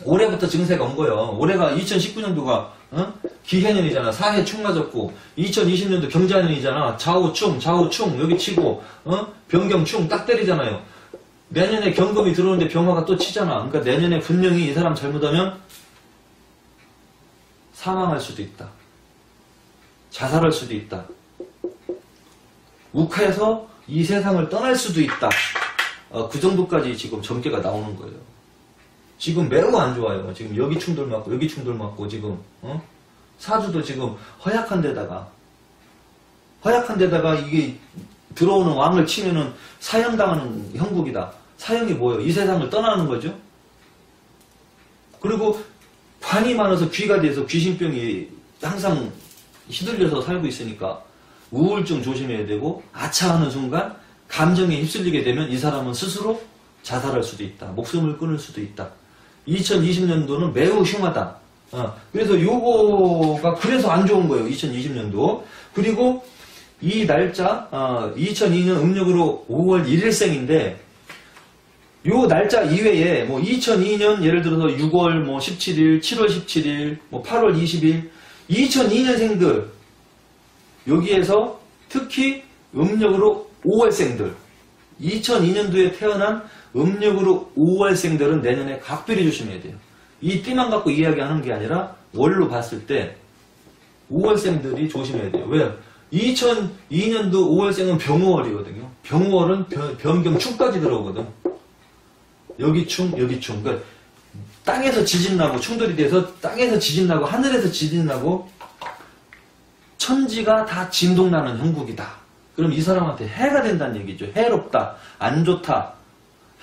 올해부터 증세가 온 거예요. 올해가 2019년도가 기해년이잖아. 사해 축 맞았고 2020년도 경자년이잖아. 좌우충 여기 치고 병경충 딱 때리잖아요. 내년에 경금이 들어오는데 병화가 또 치잖아. 그러니까 내년에 분명히 이 사람 잘못하면 사망할 수도 있다. 자살할 수도 있다. 욱해서 이 세상을 떠날 수도 있다. 그 정도까지 지금 점괘가 나오는 거예요. 지금 매우 안 좋아요. 지금 여기 충돌 맞고 여기 충돌 맞고 지금 사주도 지금 허약한 데다가 이게 들어오는 왕을 치면은 사형당하는 형국이다. 사형이 뭐예요? 이 세상을 떠나는 거죠. 그리고 관이 많아서 귀가 돼서 귀신병이 항상 휘둘려서 살고 있으니까 우울증 조심해야 되고 아차하는 순간 감정에 휩쓸리게 되면 이 사람은 스스로 자살할 수도 있다. 목숨을 끊을 수도 있다. 2020년도는 매우 흉하다. 그래서 요거가 그래서 안 좋은 거예요. 2020년도. 그리고 이 날짜 2002년 음력으로 5월 1일생인데 요 날짜 이외에 뭐 2002년 예를 들어서 6월 뭐 17일, 7월 17일, 뭐 8월 20일 2002년생들 여기에서 특히 음력으로 5월생들 2002년도에 태어난 음력으로 5월생들은 내년에 각별히 조심해야 돼요. 이 띠만 갖고 이야기하는 게 아니라 월로 봤을 때 5월생들이 조심해야 돼요. 왜? 2002년도 5월생은 병호월이거든요. 병호월은 변경충까지 들어오거든. 여기 충, 여기 충. 그러니까 땅에서 지진 나고 충돌이 돼서 땅에서 지진 나고 하늘에서 지진 나고 천지가 다 진동나는 형국이다. 그럼 이 사람한테 해가 된다는 얘기죠. 해롭다. 안 좋다.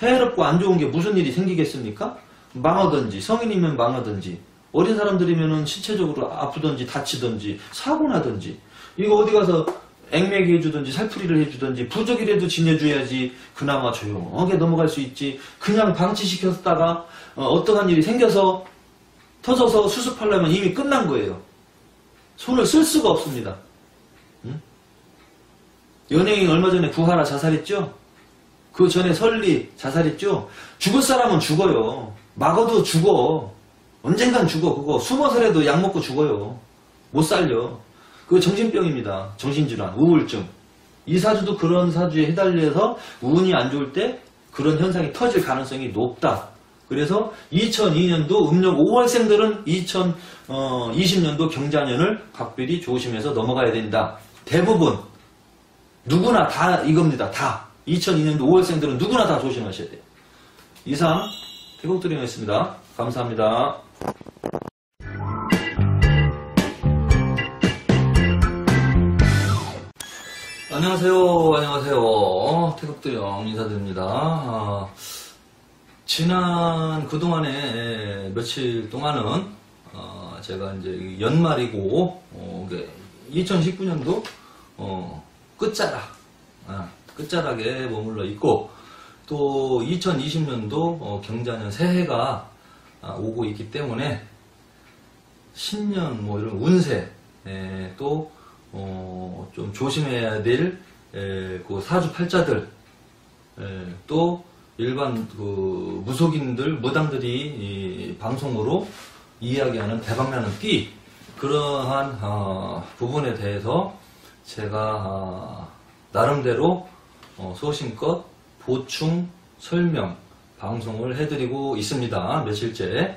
해롭고 안 좋은 게 무슨 일이 생기겠습니까? 망하든지 성인이면 망하든지 어린 사람들이면 신체적으로 아프든지 다치든지 사고 나든지 이거 어디 가서 액매기 해주든지 살풀이를 해주든지 부적이라도 지내줘야지 그나마 조용하게 넘어갈 수 있지. 그냥 방치시켰다가 어떠한 일이 생겨서 터져서 수습하려면 이미 끝난 거예요. 손을 쓸 수가 없습니다. 응? 연예인 얼마 전에 구하라 자살했죠? 그 전에 설리 자살했죠? 죽을 사람은 죽어요. 막어도 죽어. 언젠간 죽어. 그거 숨어서라도 약 먹고 죽어요. 못 살려. 그거 정신병입니다. 정신질환, 우울증. 이 사주도 그런 사주에 휘달려서 운이 안 좋을 때 그런 현상이 터질 가능성이 높다. 그래서 2002년도 음력 5월생들은 2020년도 경자년을 각별히 조심해서 넘어가야 된다. 대부분 누구나 다 이겁니다. 다 2002년도 5월생들은 누구나 다 조심하셔야 돼요. 이상 태국드림이었습니다. 감사합니다. 안녕하세요. 태국드림 인사드립니다. 그동안에 며칠 동안은, 제가 이제 연말이고, 2019년도, 끝자락에 머물러 있고, 또 2020년도 경자년 새해가 오고 있기 때문에, 신년 이런 운세, 또, 좀 조심해야 될, 그 사주팔자들, 또, 일반 그 무속인들, 무당들이 방송으로 이야기하는 대박나는 띠, 그러한 부분에 대해서 제가 나름대로 소신껏 보충, 설명, 방송을 해드리고 있습니다. 며칠째.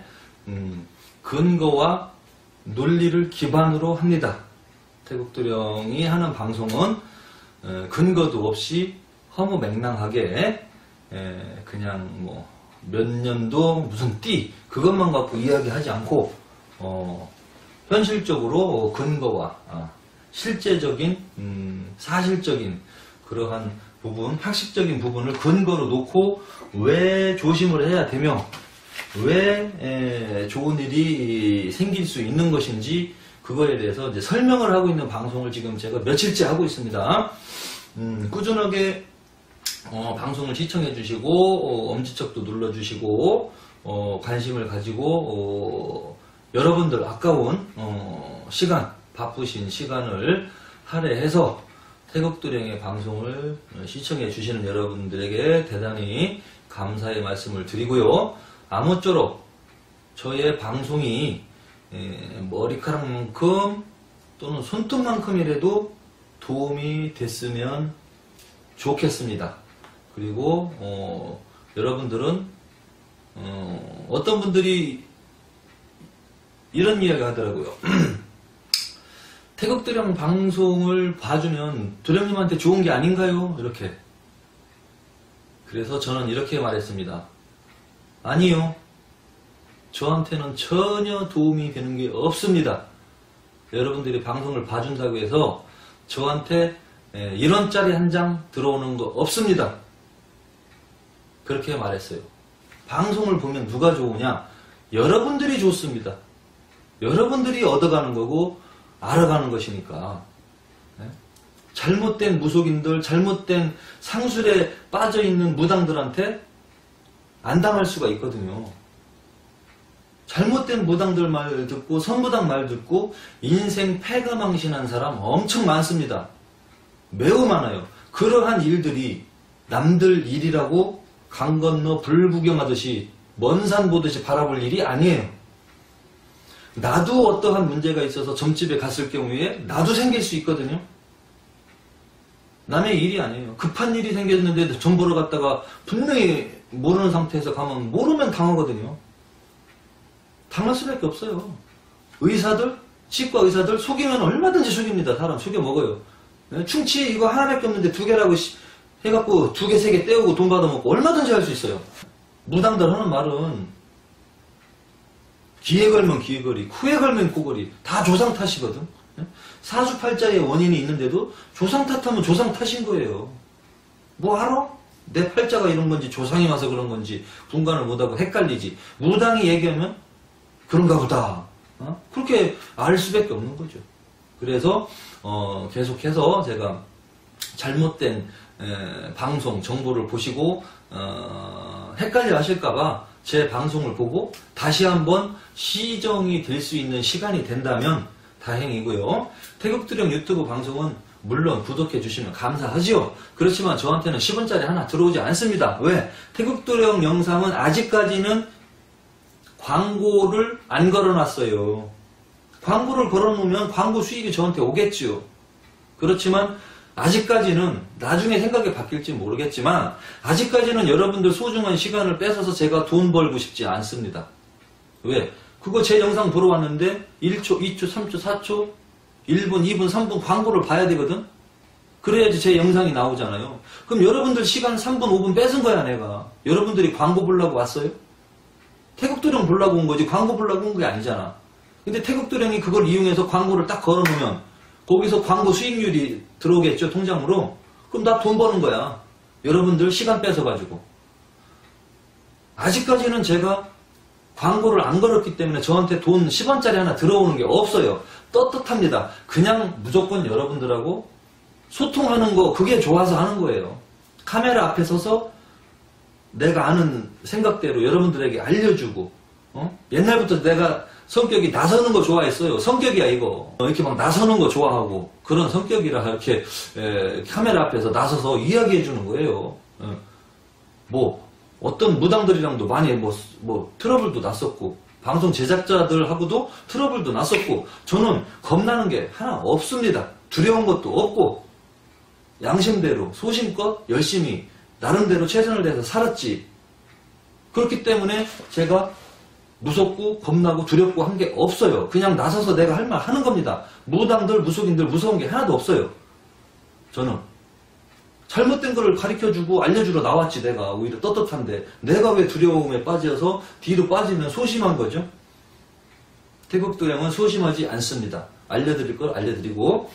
근거와 논리를 기반으로 합니다. 태국도령이 하는 방송은 근거도 없이 허무맹랑하게 그냥 몇 년도 무슨 띠 그것만 갖고 이야기하지 않고 현실적으로 근거와 실제적인 사실적인 그러한 부분, 학식적인 부분을 근거로 놓고 왜 조심을 해야 되며 왜 좋은 일이 생길 수 있는 것인지 그거에 대해서 이제 설명을 하고 있는 방송을 지금 제가 며칠째 하고 있습니다. 꾸준하게 방송을 시청해 주시고 엄지척도 눌러 주시고 관심을 가지고 여러분들 아까운 시간, 바쁘신 시간을 할애해서 태국도령의 방송을 시청해 주시는 여러분들에게 대단히 감사의 말씀을 드리고요. 아무쪼록 저의 방송이 머리카락만큼 또는 손톱만큼이라도 도움이 됐으면 좋겠습니다. 그리고 여러분들은 어떤 분들이 이런 이야기 하더라고요. 태국도령 방송을 봐주면 도령님한테 좋은 게 아닌가요? 이렇게. 그래서 저는 이렇게 말했습니다. 아니요. 저한테는 전혀 도움이 되는 게 없습니다. 여러분들이 방송을 봐준다고 해서 저한테 1원짜리 한 장 들어오는 거 없습니다. 그렇게 말했어요. 방송을 보면 누가 좋으냐? 여러분들이 좋습니다. 여러분들이 얻어가는 거고 알아가는 것이니까. 잘못된 무속인들, 잘못된 상술에 빠져있는 무당들한테 안 당할 수가 있거든요. 잘못된 무당들 말 듣고 선무당 말 듣고 인생 패가망신한 사람 엄청 많습니다. 매우 많아요. 그러한 일들이 남들 일이라고 강 건너 불 구경하듯이 먼 산 보듯이 바라볼 일이 아니에요. 나도 어떠한 문제가 있어서 점집에 갔을 경우에 나도 생길 수 있거든요. 남의 일이 아니에요. 급한 일이 생겼는데 점 보러 갔다가 분명히 모르는 상태에서 가면 모르면 당하거든요. 당할 수밖에 없어요. 의사들, 치과 의사들 속이면 얼마든지 속입니다. 사람 속여 먹어요. 충치 이거 하나밖에 없는데 2개라고 해갖고 2개, 3개 떼우고 돈 받아먹고 얼마든지 할 수 있어요. 무당들 하는 말은 기에 걸면 기에거리, 코에 걸면 코걸이 다 조상 탓이거든. 사주팔자의 원인이 있는데도 조상 탓하면 조상 탓인 거예요. 뭐 알아? 내 팔자가 이런 건지 조상이 와서 그런 건지 분간을 못하고 헷갈리지. 무당이 얘기하면 그런가 보다. 그렇게 알 수밖에 없는 거죠. 그래서 계속해서 제가 잘못된 방송 정보를 보시고 헷갈려 하실까봐 제 방송을 보고 다시 한번 시정이 될 수 있는 시간이 된다면 다행이고요. 태국도령 유튜브 방송은 물론 구독해 주시면 감사하지요. 그렇지만 저한테는 10원짜리 하나 들어오지 않습니다. 왜? 태국도령 영상은 아직까지는 광고를 안 걸어놨어요. 광고를 걸어놓으면 광고 수익이 저한테 오겠죠. 그렇지만 아직까지는 나중에 생각이 바뀔지 모르겠지만 아직까지는 여러분들 소중한 시간을 뺏어서 제가 돈 벌고 싶지 않습니다. 왜? 그거 제 영상 보러 왔는데 1초, 2초, 3초, 4초, 1분, 2분, 3분 광고를 봐야 되거든? 그래야지 제 영상이 나오잖아요. 그럼 여러분들 시간 3분, 5분 뺏은 거야 내가. 여러분들이 광고 보려고 왔어요? 태국도령 보려고 온 거지 광고 보려고 온 게 아니잖아. 근데 태국도령이 그걸 이용해서 광고를 딱 걸어놓으면 거기서 광고 수익률이 들어오겠죠, 통장으로. 그럼 나 돈 버는 거야. 여러분들 시간 뺏어가지고. 아직까지는 제가 광고를 안 걸었기 때문에 저한테 돈 10원짜리 하나 들어오는 게 없어요. 떳떳합니다. 그냥 무조건 여러분들하고 소통하는 거, 그게 좋아서 하는 거예요. 카메라 앞에 서서 내가 아는 생각대로 여러분들에게 알려주고, 옛날부터 내가 성격이 나서는 거 좋아했어요. 성격이야 이거. 이렇게 막 나서는 거 좋아하고 그런 성격이라 이렇게 카메라 앞에서 나서서 이야기해 주는 거예요. 뭐 어떤 무당들이랑도 많이 뭐 트러블도 났었고 방송 제작자들하고도 트러블도 났었고 저는 겁나는 게 하나 없습니다. 두려운 것도 없고 양심대로 소신껏 열심히 나름대로 최선을 다해서 살았지. 그렇기 때문에 제가 무섭고 겁나고 두렵고 한 게 없어요. 그냥 나서서 내가 할 말 하는 겁니다. 무당들, 무속인들 무서운 게 하나도 없어요. 저는 잘못된 거를 가르쳐주고 알려주러 나왔지. 내가 오히려 떳떳한데 내가 왜 두려움에 빠져서 뒤로 빠지면 소심한 거죠. 태국도령은 소심하지 않습니다. 알려드릴 걸 알려드리고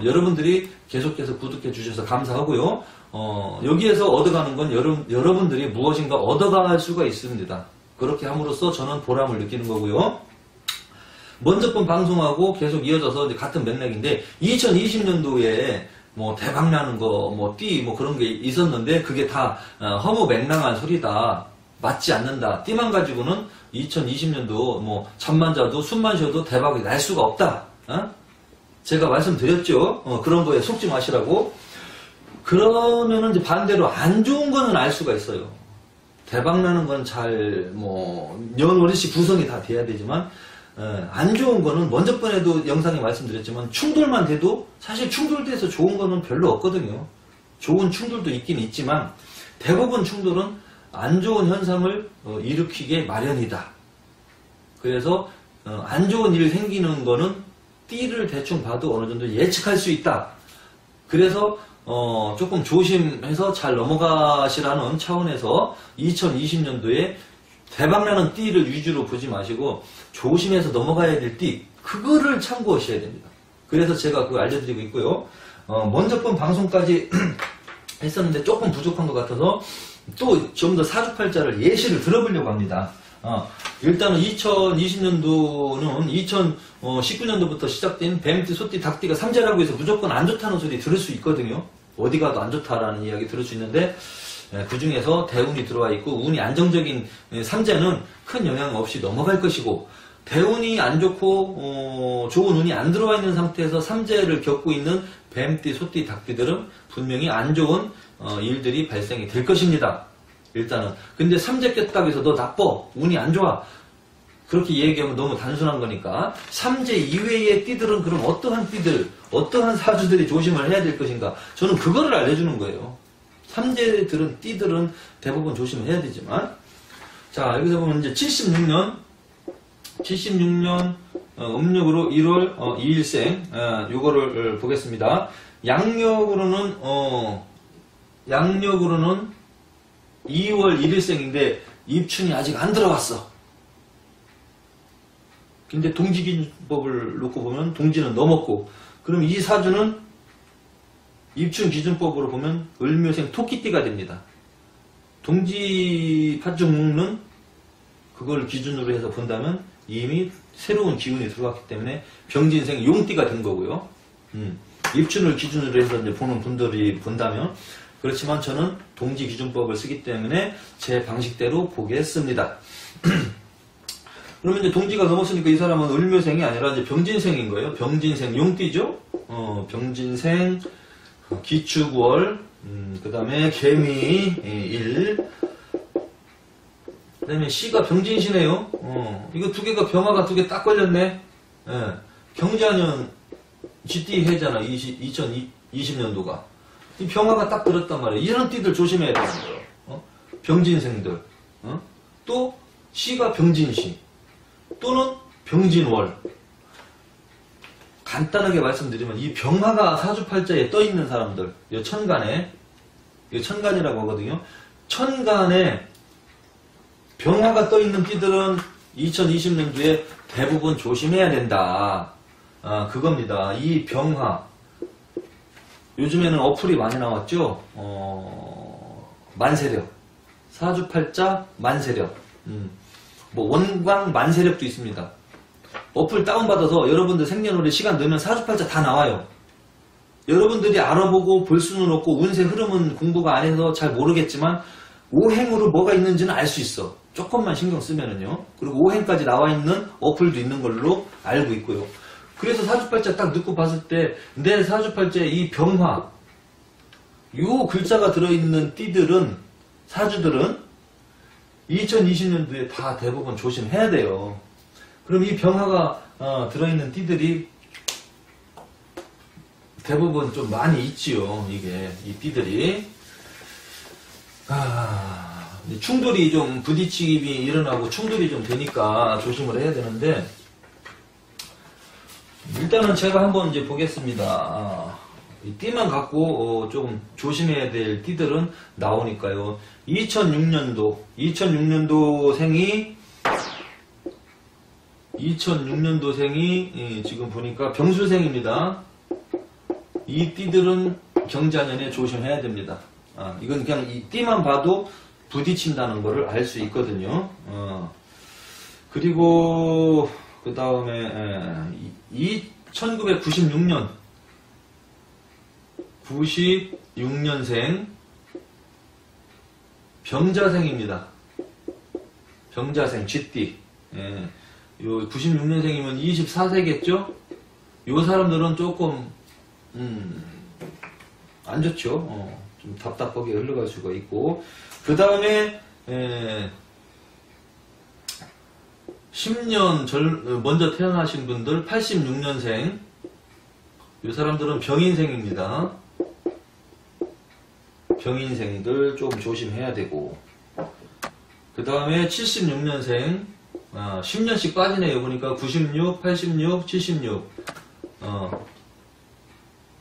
여러분들이 계속해서 구독해 주셔서 감사하고요. 여기에서 얻어가는 건 여러분들이 무엇인가 얻어갈 수가 있습니다. 그렇게 함으로써 저는 보람을 느끼는 거고요. 먼저 번 방송하고 계속 이어져서 이제 같은 맥락인데 2020년도에 뭐 대박나는 거, 뭐 그런 게 있었는데 그게 다 허무맹랑한 소리다. 맞지 않는다. 띠만 가지고는 2020년도 뭐 잠만 자도 숨만 쉬어도 대박이 날 수가 없다. 제가 말씀드렸죠. 그런 거에 속지 마시라고. 그러면은 이제 반대로 안 좋은 거는 알 수가 있어요. 대박나는 건 잘, 연월일시 구성이 다 돼야 되지만, 안 좋은 거는, 먼저 번에도 영상에 말씀드렸지만, 충돌만 돼도, 사실 충돌돼서 좋은 거는 별로 없거든요. 좋은 충돌도 있긴 있지만, 대부분 충돌은 안 좋은 현상을 일으키게 마련이다. 그래서, 안 좋은 일이 생기는 거는, 띠를 대충 봐도 어느 정도 예측할 수 있다. 그래서, 조금 조심해서 잘 넘어가시라는 차원에서 2020년도에 대박나는 띠를 위주로 보지 마시고 조심해서 넘어가야 될 띠, 그거를 참고하셔야 됩니다. 그래서 제가 그거 알려드리고 있고요. 먼저 번 방송까지 했었는데 조금 부족한 것 같아서 또 좀 더 사주팔자를 예시를 들어보려고 합니다. 일단은 2020년도는 2019년도부터 시작된 뱀띠, 소띠, 닭띠가 삼재라고 해서 무조건 안 좋다는 소리 들을 수 있거든요. 어디 가도 안 좋다라는 이야기 들을 수 있는데 그 중에서 대운이 들어와 있고 운이 안정적인 삼재는 큰 영향 없이 넘어갈 것이고 대운이 안 좋고 좋은 운이 안 들어와 있는 상태에서 삼재를 겪고 있는 뱀띠, 소띠, 닭띠들은 분명히 안 좋은 일들이 발생이 될 것입니다. 일단은. 근데 삼재 꼈다고 해서 너 나빠, 운이 안 좋아, 그렇게 얘기하면 너무 단순한 거니까 삼재 이외의 띠들은 그럼 어떠한 띠들, 어떠한 사주들이 조심을 해야 될 것인가, 저는 그거를 알려주는 거예요. 삼재들은, 띠들은 대부분 조심을 해야 되지만, 자 여기서 보면 이제 76년 음력으로 1월 2일생 요거를 보겠습니다. 양력으로는 2월 1일생인데 입춘이 아직 안 들어왔어. 근데 동지기준법을 놓고 보면 동지는 넘었고, 그럼 이 사주는 입춘 기준법으로 보면 을묘생 토끼띠가 됩니다. 동지 파중는 그걸 기준으로 해서 본다면 이미 새로운 기운이 들어왔기 때문에 병진생 용띠가 된 거고요. 입춘을 기준으로 해서 이제 보는 분들이 본다면, 그렇지만 저는 동지 기준법을 쓰기 때문에 제 방식대로 보겠습니다. 그러면 이제 동지가 넘었으니까 이 사람은 을묘생이 아니라 이제 병진생인 거예요. 병진생 용띠죠. 병진생 기축월, 그 다음에 개미 1, 그 다음에 C가 병진시네요. 이거 두 개가 병화가 두 개 딱 걸렸네. 경자년 GT 해잖아. 20년도가. 이 병화가 딱 들었단 말이에요. 이런 띠들 조심해야 되는 거예요. 병진생들. 또 시가 병진시. 또는 병진월. 간단하게 말씀드리면 이 병화가 사주팔자에 떠있는 사람들, 이 천간에, 이 천간이라고 하거든요. 천간에 병화가 떠있는 띠들은 2020년도에 대부분 조심해야 된다. 그겁니다. 이 병화. 요즘에는 어플이 많이 나왔죠. 만세력. 사주팔자 만세력. 뭐 원광 만세력도 있습니다. 어플 다운받아서 여러분들 생년월일 시간 넣으면 사주팔자 다 나와요. 여러분들이 알아보고 볼 수는 없고 운세 흐름은 공부가 안 해서 잘 모르겠지만 오행으로 뭐가 있는지는 알 수 있어. 조금만 신경 쓰면은요. 그리고 오행까지 나와 있는 어플도 있는 걸로 알고 있고요. 그래서 사주팔자 딱 넣고 봤을 때 내 사주팔자에 이 병화 요 글자가 들어있는 띠들은 사주들은 2020년도에 다 대부분 조심해야 돼요. 그럼 이 병화가 들어있는 띠들이 대부분 좀 많이 있지요. 이게 이 띠들이 충돌이 좀 부딪힘이 일어나고 충돌이 좀 되니까 조심을 해야 되는데 일단은 제가 한번 이제 보겠습니다. 이 띠만 갖고 조금 조심해야 될 띠들은 나오니까요. 2006년도생이 지금 보니까 병술생입니다. 이 띠들은 경자년에 조심해야 됩니다. 이건 그냥 이 띠만 봐도 부딪힌다는 것을 알 수 있거든요. 그리고 그 다음에 1996년 96년생 병자생입니다. 병자생 쥐띠. 요 96년생이면 24세겠죠? 요 사람들은 조금 안 좋죠. 좀 답답하게 흘러갈 수가 있고 그 다음에 10년 먼저 태어나신 분들 86년생 이 사람들은 병인생입니다. 병인생들 조금 조심해야 되고 그 다음에 76년생 10년씩 빠지네요. 보니까 96, 86, 76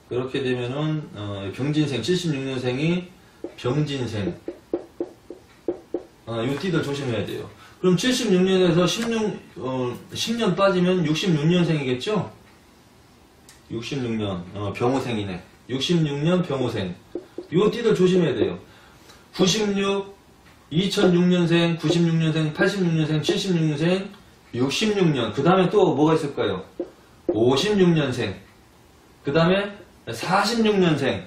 그렇게 되면은 병진생 76년생이 병진생 요 띠들 조심해야 돼요. 그럼 76년에서 10년 빠지면 66년생이겠죠? 66년 병호생이네. 66년 병호생 요 띠들 조심해야 돼요. 96 2006년생 96년생 86년생 76년생 66년 그 다음에 또 뭐가 있을까요? 56년생 그 다음에 46년생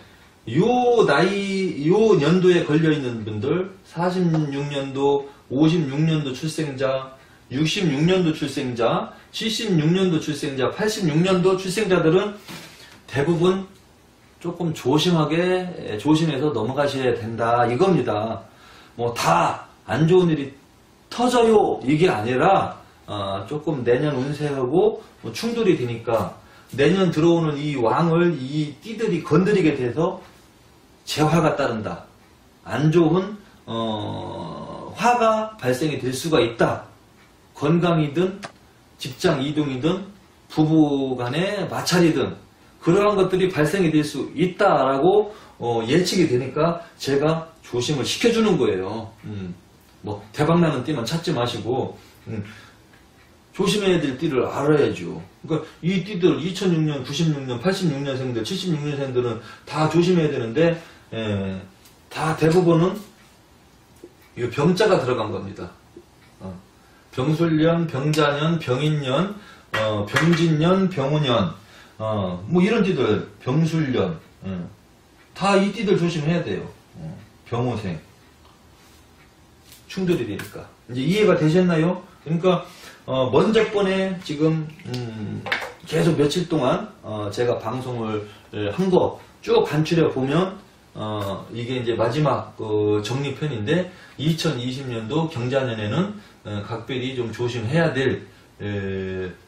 요 나이 요 연도에 걸려있는 분들 46년도 56년도 출생자 66년도 출생자 76년도 출생자 86년도 출생자들은 대부분 조금 조심해서 넘어가셔야 된다 이겁니다. 뭐 다 안 좋은 일이 터져요 이게 아니라 조금 내년 운세하고 뭐 충돌이 되니까 내년 들어오는 이 왕을 이 띠들이 건드리게 돼서 재화가 따른다. 안 좋은 화가 발생이 될 수가 있다. 건강이든 직장 이동이든 부부 간의 마찰이든 그러한 것들이 발생이 될 수 있다라고 예측이 되니까 제가 조심을 시켜주는 거예요. 뭐 대박나는 띠만 찾지 마시고 조심해야 될 띠를 알아야죠. 그러니까 이 띠들 2006년, 96년, 86년생들, 76년생들은 다 조심해야 되는데 다 대부분은 이 병자가 들어간 겁니다. 병술년, 병자년, 병인년, 병진년, 병우년 뭐 이런 띠들 병술년 다 이 띠들 조심해야 돼요. 병호생 충돌이 되니까 이제 이해가 되셨나요? 그러니까 먼저 번에 지금 계속 며칠 동안 제가 방송을 한 거 쭉 간추려 보면 이게 이제 마지막 정리편인데 2020년도 경자년에는 각별히 좀 조심해야 될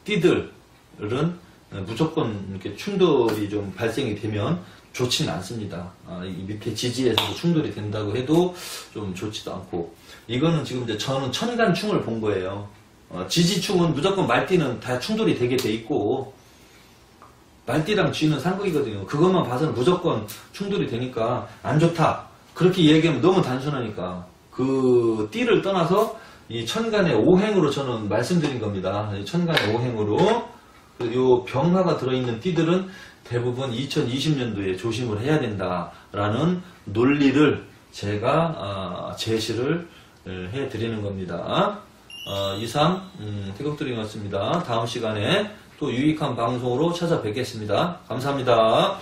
띠들은 무조건 이렇게 충돌이 좀 발생이 되면 좋지는 않습니다. 이 밑에 지지에서도 충돌이 된다고 해도 좀 좋지도 않고, 이거는 지금 이제 저는 천간충을 본 거예요. 지지충은 무조건 말띠는 다 충돌이 되게 돼 있고, 말띠랑 쥐는 상극이거든요. 그것만 봐서는 무조건 충돌이 되니까 안 좋다. 그렇게 얘기하면 너무 단순하니까. 그 띠를 떠나서 이 천간의 오행으로 저는 말씀드린 겁니다. 이 천간의 오행으로. 요 병화가 들어있는 띠들은 대부분 2020년도에 조심을 해야 된다라는 논리를 제가 제시를 해드리는 겁니다. 이상 태극드림이었습니다. 다음 시간에 또 유익한 방송으로 찾아뵙겠습니다. 감사합니다.